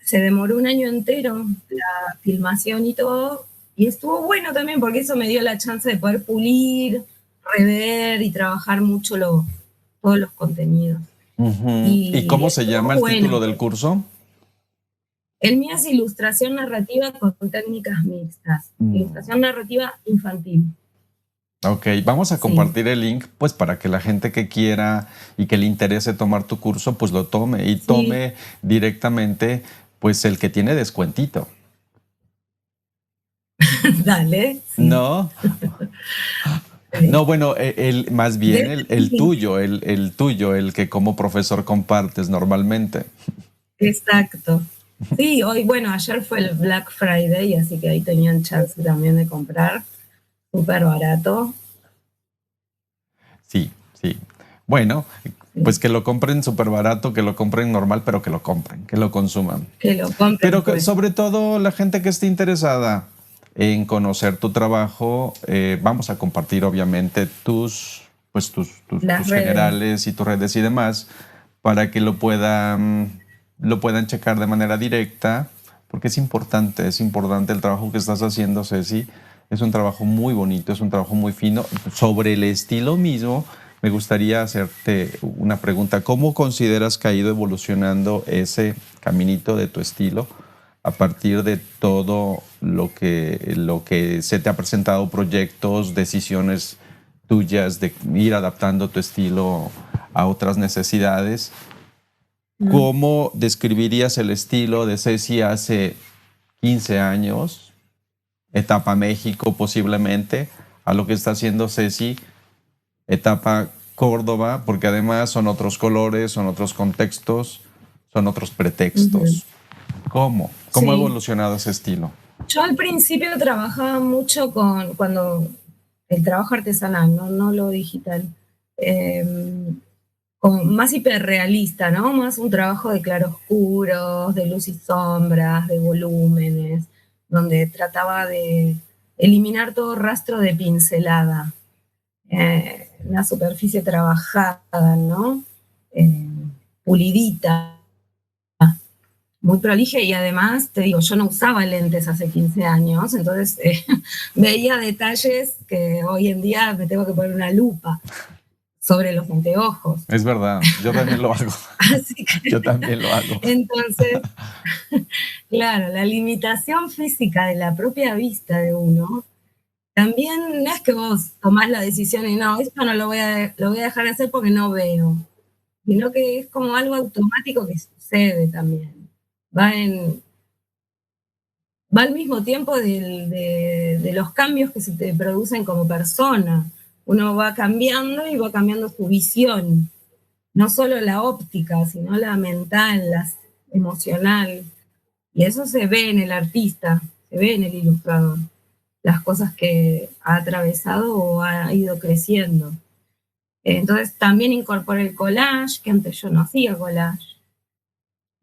se demoró un año entero la filmación y todo, y estuvo bueno también porque eso me dio la chance de poder pulir, rever y trabajar mucho todos los contenidos. ¿Y cómo se llama el título del curso? El mío es Ilustración Narrativa con técnicas mixtas, Ilustración Narrativa Infantil. Ok, vamos a compartir el link pues para que la gente que quiera y que le interese tomar tu curso pues lo tome y tome directamente pues el que tiene descuentito. Dale. Sí. No. No, bueno, más bien el tuyo, el que como profesor compartes normalmente. Exacto. Sí, ayer fue el Black Friday, así que ahí tenían chance también de comprar. Súper barato. Sí. Bueno, pues que lo compren súper barato, que lo compren normal, pero que lo compren, que lo consuman. Que lo compren. Pero sobre todo la gente que esté interesada en conocer tu trabajo, vamos a compartir obviamente tus generales y tus redes y demás para que lo puedan checar de manera directa, porque es importante el trabajo que estás haciendo, Ceci. Es un trabajo muy bonito, es un trabajo muy fino. Sobre el estilo mismo, me gustaría hacerte una pregunta. ¿Cómo consideras que ha ido evolucionando ese caminito de tu estilo a partir de todo lo que se te ha presentado, proyectos, decisiones tuyas de ir adaptando tu estilo a otras necesidades? ¿Cómo describirías el estilo de Ceci hace 15 años, etapa México posiblemente, a lo que está haciendo Ceci, etapa Córdoba, porque además son otros colores, son otros contextos, son otros pretextos. ¿Cómo? ¿Cómo ha Sí. evolucionado ese estilo? Yo al principio trabajaba mucho cuando el trabajo artesanal, no lo digital, más hiperrealista, ¿no? Más un trabajo de claroscuros, de luz y sombras, de volúmenes, donde trataba de eliminar todo rastro de pincelada, una superficie trabajada, ¿no? Pulidita, muy prolija, y además, te digo, yo no usaba lentes hace 15 años, entonces veía detalles que hoy en día me tengo que poner una lupa sobre los anteojos. Es verdad, yo también lo hago. Así que, Yo también lo hago. entonces, claro, la limitación física de la propia vista de uno, también no es que vos tomás la decisión y no, esto no lo voy a dejar de hacer porque no veo, sino que es como algo automático que sucede también. Va al mismo tiempo de los cambios que se te producen como persona. Uno va cambiando y va cambiando su visión, no solo la óptica, sino la mental, la emocional. Y eso se ve en el artista, se ve en el ilustrador, las cosas que ha atravesado o ha ido creciendo. Entonces también incorporé el collage, que antes yo no hacía collage,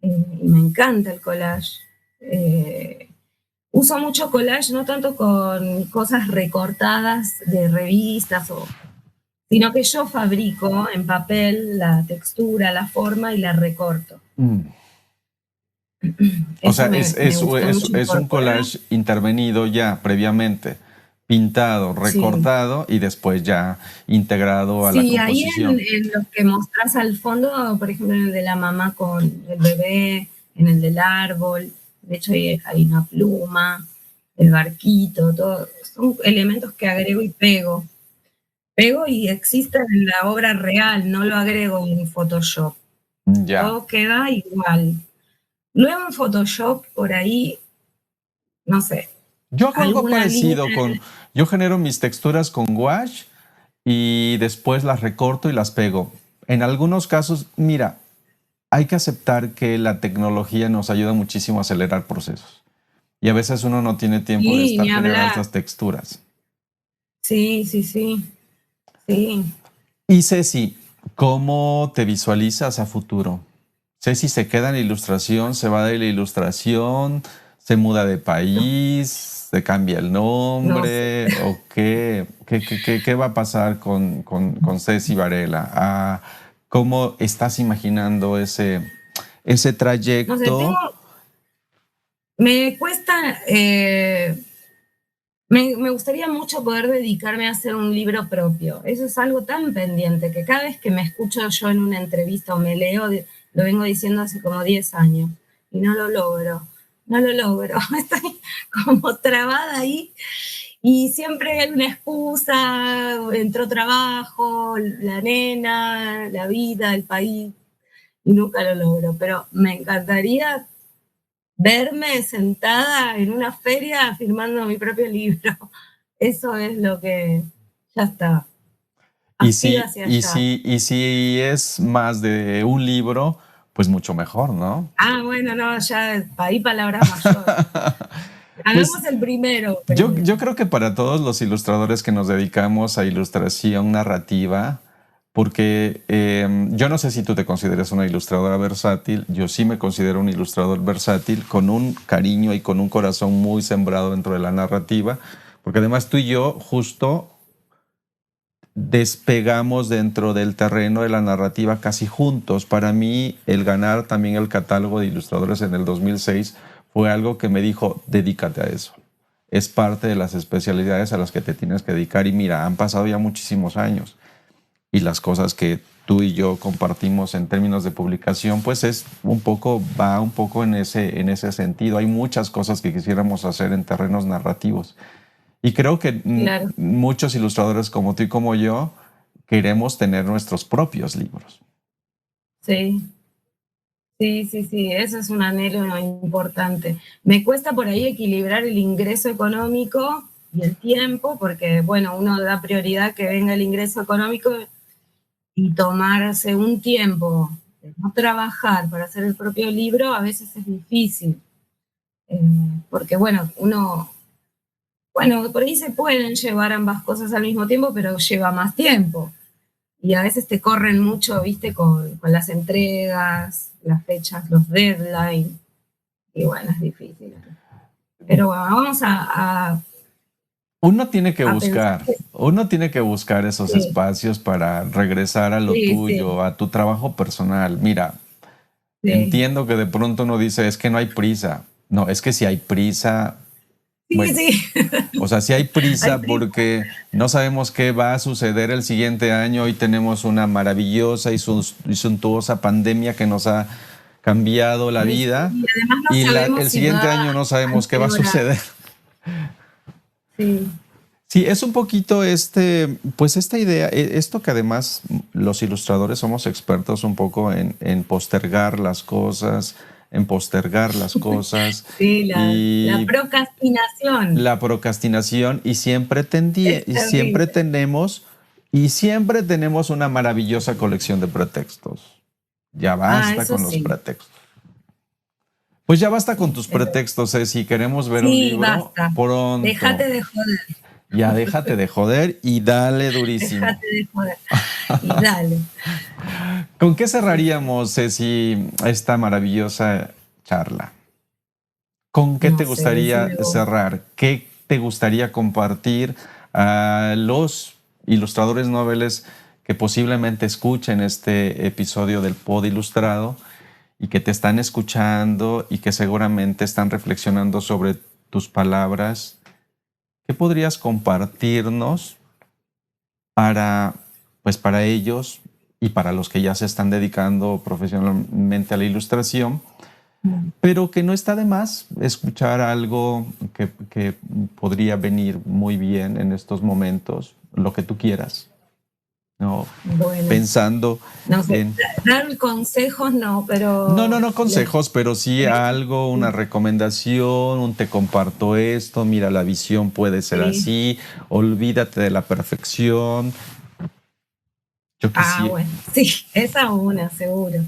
y me encanta el collage. Uso mucho collage, no tanto con cosas recortadas de revistas, sino que yo fabrico en papel la textura, la forma y la recorto. O sea, Mucho es un collage intervenido ya previamente, pintado, recortado, sí, y después ya integrado a la composición. Sí, ahí en los que mostrás al fondo, por ejemplo, en el de la mamá con el bebé, en el del árbol, de hecho hay una pluma, el barquito, todo, son elementos que agrego y pego. Pego y existen en la obra real, no lo agrego en Photoshop. Ya. Todo queda igual. Luego en Photoshop, por ahí, no sé. Yo hago algo parecido yo genero mis texturas con gouache y después las recorto y las pego. En algunos casos, mira, hay que aceptar que la tecnología nos ayuda muchísimo a acelerar procesos. Y a veces uno no tiene tiempo de estar generando estas texturas. Sí. Sí. Y Ceci, ¿cómo te visualizas a futuro? Ceci se queda en la ilustración, se va de la ilustración, se muda de país, se cambia el nombre, no sé. ¿O qué va a pasar con Ceci Varela? ¿Cómo estás imaginando ese trayecto? No sé, me cuesta, me gustaría mucho poder dedicarme a hacer un libro propio. Eso es algo tan pendiente que cada vez que me escucho yo en una entrevista o me leo, lo vengo diciendo hace como 10 años y no lo logro. Estoy como trabada ahí y siempre hay una excusa, entró trabajo, la nena, la vida, el país, y nunca lo logro. Pero me encantaría verme sentada en una feria firmando mi propio libro. Eso es lo que ya está. Y si es más de un libro, pues mucho mejor, ¿no? Bueno, no, ya ahí palabras mayores. Hagamos pues, el primero. Yo creo que para todos los ilustradores que nos dedicamos a ilustración narrativa, porque yo no sé si tú te consideras una ilustradora versátil, yo sí me considero un ilustrador versátil con un cariño y con un corazón muy sembrado dentro de la narrativa, porque además tú y yo justo despegamos dentro del terreno de la narrativa casi juntos. Para mí, el ganar también el catálogo de ilustradores en el 2006 fue algo que me dijo, dedícate a eso. Es parte de las especialidades a las que te tienes que dedicar. Y mira, han pasado ya muchísimos años. Y las cosas que tú y yo compartimos en términos de publicación, pues va un poco en ese sentido. Hay muchas cosas que quisiéramos hacer en terrenos narrativos. Y creo que muchos ilustradores como tú y como yo queremos tener nuestros propios libros. Sí, eso es un anhelo importante. Me cuesta por ahí equilibrar el ingreso económico y el tiempo, porque, bueno, uno da prioridad que venga el ingreso económico y tomarse un tiempo de no trabajar para hacer el propio libro a veces es difícil. Porque, bueno, por ahí se pueden llevar ambas cosas al mismo tiempo, pero lleva más tiempo. Y a veces te corren mucho, viste, con las entregas, las fechas, los deadlines. Y bueno, es difícil. Pero bueno, vamos a Uno tiene que pensar buscar, que uno tiene que buscar esos sí, espacios para regresar a lo sí, sí, tuyo, a tu trabajo personal. Mira, sí, entiendo que de pronto uno dice, es que no hay prisa. No, es que si hay prisa, sí, bueno, sí. o sea, si hay Hay prisa prisa. porque no sabemos qué va a suceder el siguiente año. Hoy tenemos una maravillosa y suntuosa pandemia que nos ha cambiado la Ay, sí, vida y además no y sabemos el si va siguiente año no a sabemos qué va a empeorar. suceder. Sí, Sí, es un poquito pues esta idea, esto que además los ilustradores somos expertos un poco en postergar las cosas, en postergar las cosas sí, la y procrastinación la procrastinación y es terrible. y siempre tenemos una maravillosa colección de pretextos. Ya Ah, basta eso con los sí, pretextos. Pues ya basta con sí, tus es verdad. pretextos, si queremos ver un Sí, libro basta. pronto. Déjate de joder, Ya déjate de joder y dale durísimo. déjate de joder. Y dale. ¿Con qué Sí, sí. cerraríamos, Ceci, esta maravillosa charla? ¿Con qué te No sé, gustaría decime vos. cerrar? ¿Qué te gustaría compartir a los ilustradores noveles que posiblemente escuchen este episodio del Pod Ilustrado y que te están escuchando y que seguramente están reflexionando sobre tus palabras? ¿Qué podrías compartirnos para, pues para ellos y para los que ya se están dedicando profesionalmente a la ilustración, pero que no está de más escuchar algo que podría venir muy bien en estos momentos, lo que tú quieras, ¿no? Bueno, Pensando no sé, en, dar consejos no, pero no consejos, pero sí algo, una recomendación, un te comparto esto, mira, la visión puede ser sí. así, olvídate de la perfección. Yo Ah, quisiera, bueno, sí, esa una, seguro.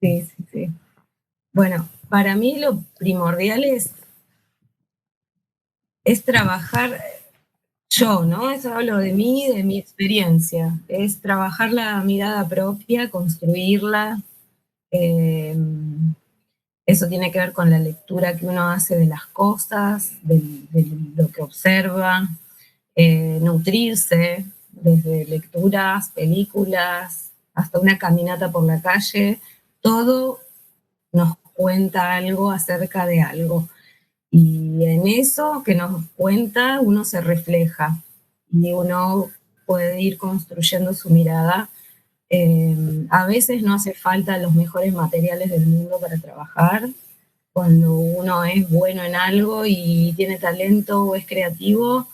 Sí, sí, sí. Bueno, para mí lo primordial es trabajar yo, ¿no? Eso hablo de mí, de mi experiencia. Es trabajar la mirada propia, construirla. eh, Eso tiene que ver con la lectura que uno hace de las cosas, de lo que observa, nutrirse desde lecturas, películas, hasta una caminata por la calle. Todo nos cuenta algo acerca de algo. Y en eso que nos cuenta uno se refleja y uno puede ir construyendo su mirada. A veces no hace falta los mejores materiales del mundo para trabajar. Cuando uno es bueno en algo y tiene talento o es creativo,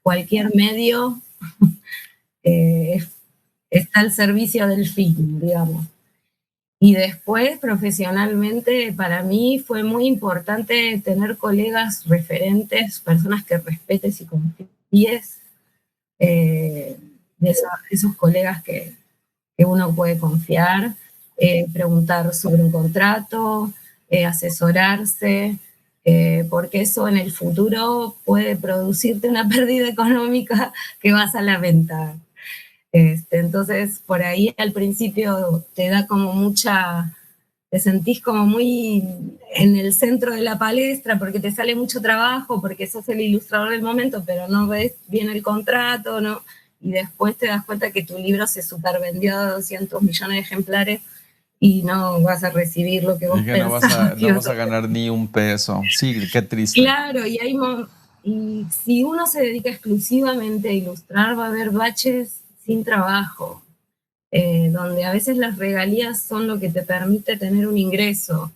cualquier medio eh, está al servicio del fin, digamos. Y después, profesionalmente, para mí fue muy importante tener colegas referentes, personas que respetes y confíes, eh, esos colegas que uno puede confiar, preguntar sobre un contrato, asesorarse, porque eso en el futuro puede producirte una pérdida económica que vas a lamentar. Entonces, por ahí al principio te da como te sentís como muy en el centro de la palestra porque te sale mucho trabajo, porque sos el ilustrador del momento, pero no ves bien el contrato, ¿no? Y después te das cuenta que tu libro se supervendió a 200 millones de ejemplares y no vas a recibir lo que y vos que pensabas que no ibas vas a a ganar recibir. ni un peso. Sí, qué triste. Claro, y si uno se dedica exclusivamente a ilustrar, va a haber baches sin trabajo, donde a veces las regalías son lo que te permite tener un ingreso.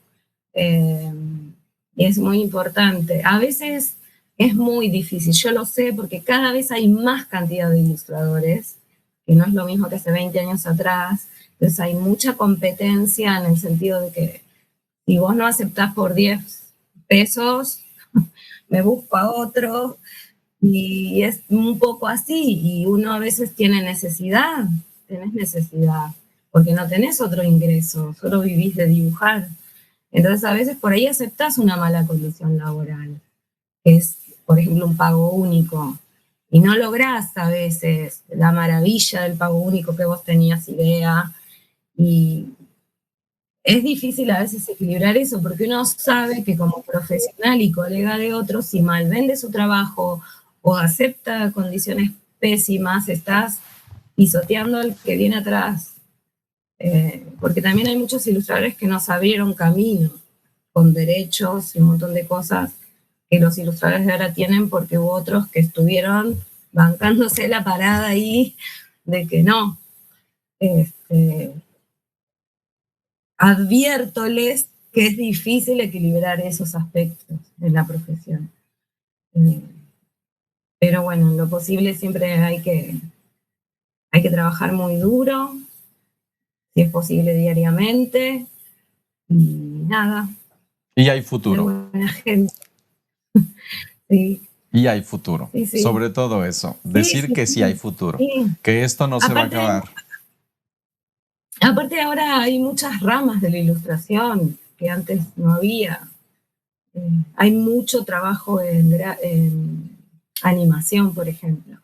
eh, y es muy importante. A veces es muy difícil, yo lo sé, porque cada vez hay más cantidad de ilustradores, que no es lo mismo que hace 20 años atrás. Entonces hay mucha competencia en el sentido de que si vos no aceptás por 10 pesos, me busco a otro, Y es un poco así, y uno a veces tenés necesidad, porque no tenés otro ingreso, solo vivís de dibujar. Entonces a veces por ahí aceptás una mala condición laboral, que es, por ejemplo, un pago único, y no lográs a veces la maravilla del pago único que vos tenías idea, y es difícil a veces equilibrar eso, porque uno sabe que como profesional y colega de otros, si mal vende su trabajo o acepta condiciones pésimas, estás pisoteando al que viene atrás. Porque también hay muchos ilustradores que nos abrieron camino con derechos y un montón de cosas que los ilustradores de ahora tienen, porque hubo otros que estuvieron bancándose la parada ahí de que no. Adviértoles que es difícil equilibrar esos aspectos de la profesión. Pero bueno, en lo posible siempre hay que trabajar muy duro, si es posible diariamente, y nada. Y hay futuro. Buena gente. Sí. Y hay futuro. Sí, sí. Sobre todo eso. Decir que sí hay futuro. Sí. Que esto no se va a acabar. Aparte ahora hay muchas ramas de la ilustración que antes no había. Hay mucho trabajo en animación, por ejemplo.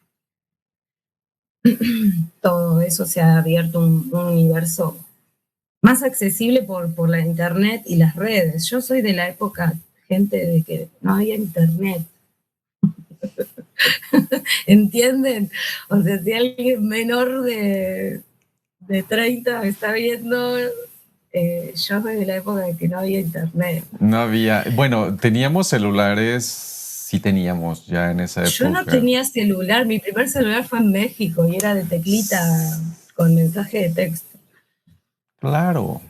Todo eso se ha abierto un universo más accesible por la internet y las redes. Yo soy de la época, gente, de que no había internet. ¿Entienden? O sea, si alguien menor de 30 me está viendo, yo soy de la época de que no había internet. No había, bueno, teníamos celulares, sí teníamos ya en esa época. Yo no tenía celular, mi primer celular fue en México y era de teclita con mensaje de texto. Claro.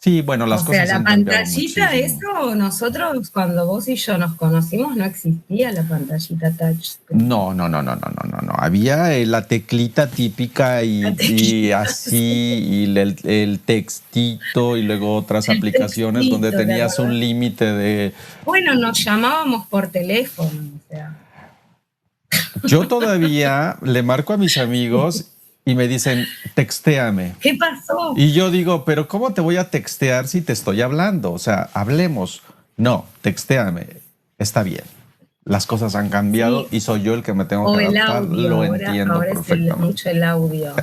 Sí, bueno, las cosas han cambiado muchísimo. O sea, la pantallita, eso, nosotros cuando vos y yo nos conocimos no existía la pantallita touch. No. Había la teclita típica y así, y el textito y luego otras aplicaciones donde tenías un límite de... Bueno, nos llamábamos por teléfono, o sea. Yo todavía le marco a mis amigos y me dicen, textéame. ¿Qué pasó? Y yo digo, pero ¿cómo te voy a textear si te estoy hablando? O sea, hablemos. No, textéame. Está bien. Las cosas han cambiado y soy yo el que me tengo que adaptar. Audio, lo entiendo perfectamente. Es mucho el audio.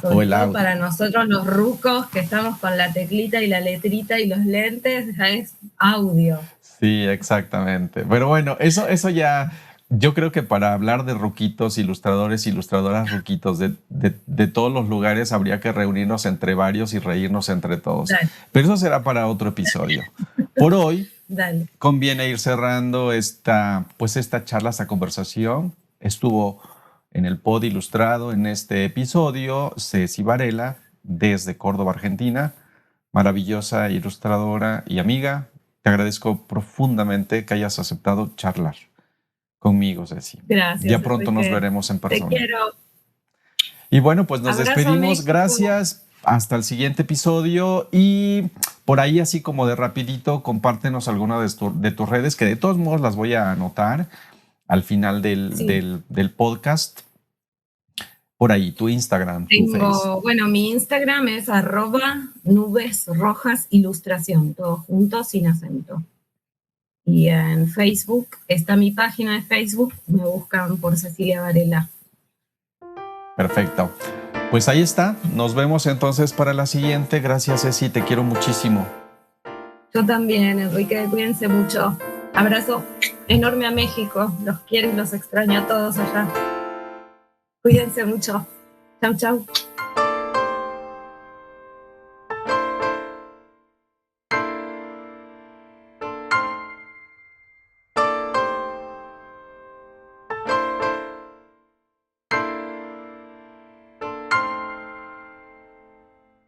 O el audio. Para nosotros los rucos que estamos con la teclita y la letrita y los lentes, ya es audio. Sí, exactamente. Pero bueno, eso ya... Yo creo que para hablar de ruquitos, ilustradores, ilustradoras ruquitos de todos los lugares habría que reunirnos entre varios y reírnos entre todos. Dale. Pero eso será para otro episodio. Por hoy, Dale. Conviene ir cerrando esta charla, esta conversación. Estuvo en el Pod Ilustrado en este episodio Ceci Varela, desde Córdoba, Argentina. Maravillosa ilustradora y amiga. Te agradezco profundamente que hayas aceptado charlar conmigo, Ceci. Gracias. Ya pronto nos veremos en persona. Te quiero. Y bueno, pues nos Abrazo, despedimos. México. Gracias. Hasta el siguiente episodio. Y por ahí, así como de rapidito, compártenos alguna de tus redes, que de todos modos las voy a anotar al final del podcast. Por ahí, tu Instagram, tu Facebook. Bueno, mi Instagram es @nubesrojasilustración, todo junto, sin acento. Y en Facebook está mi página de Facebook, me buscan por Cecilia Varela. Perfecto. Pues ahí está. Nos vemos entonces para la siguiente. Gracias, Ceci. Te quiero muchísimo. Yo también, Enrique. Cuídense mucho. Abrazo enorme a México. Los quiero y los extraño a todos allá. Cuídense mucho. Chau, chau.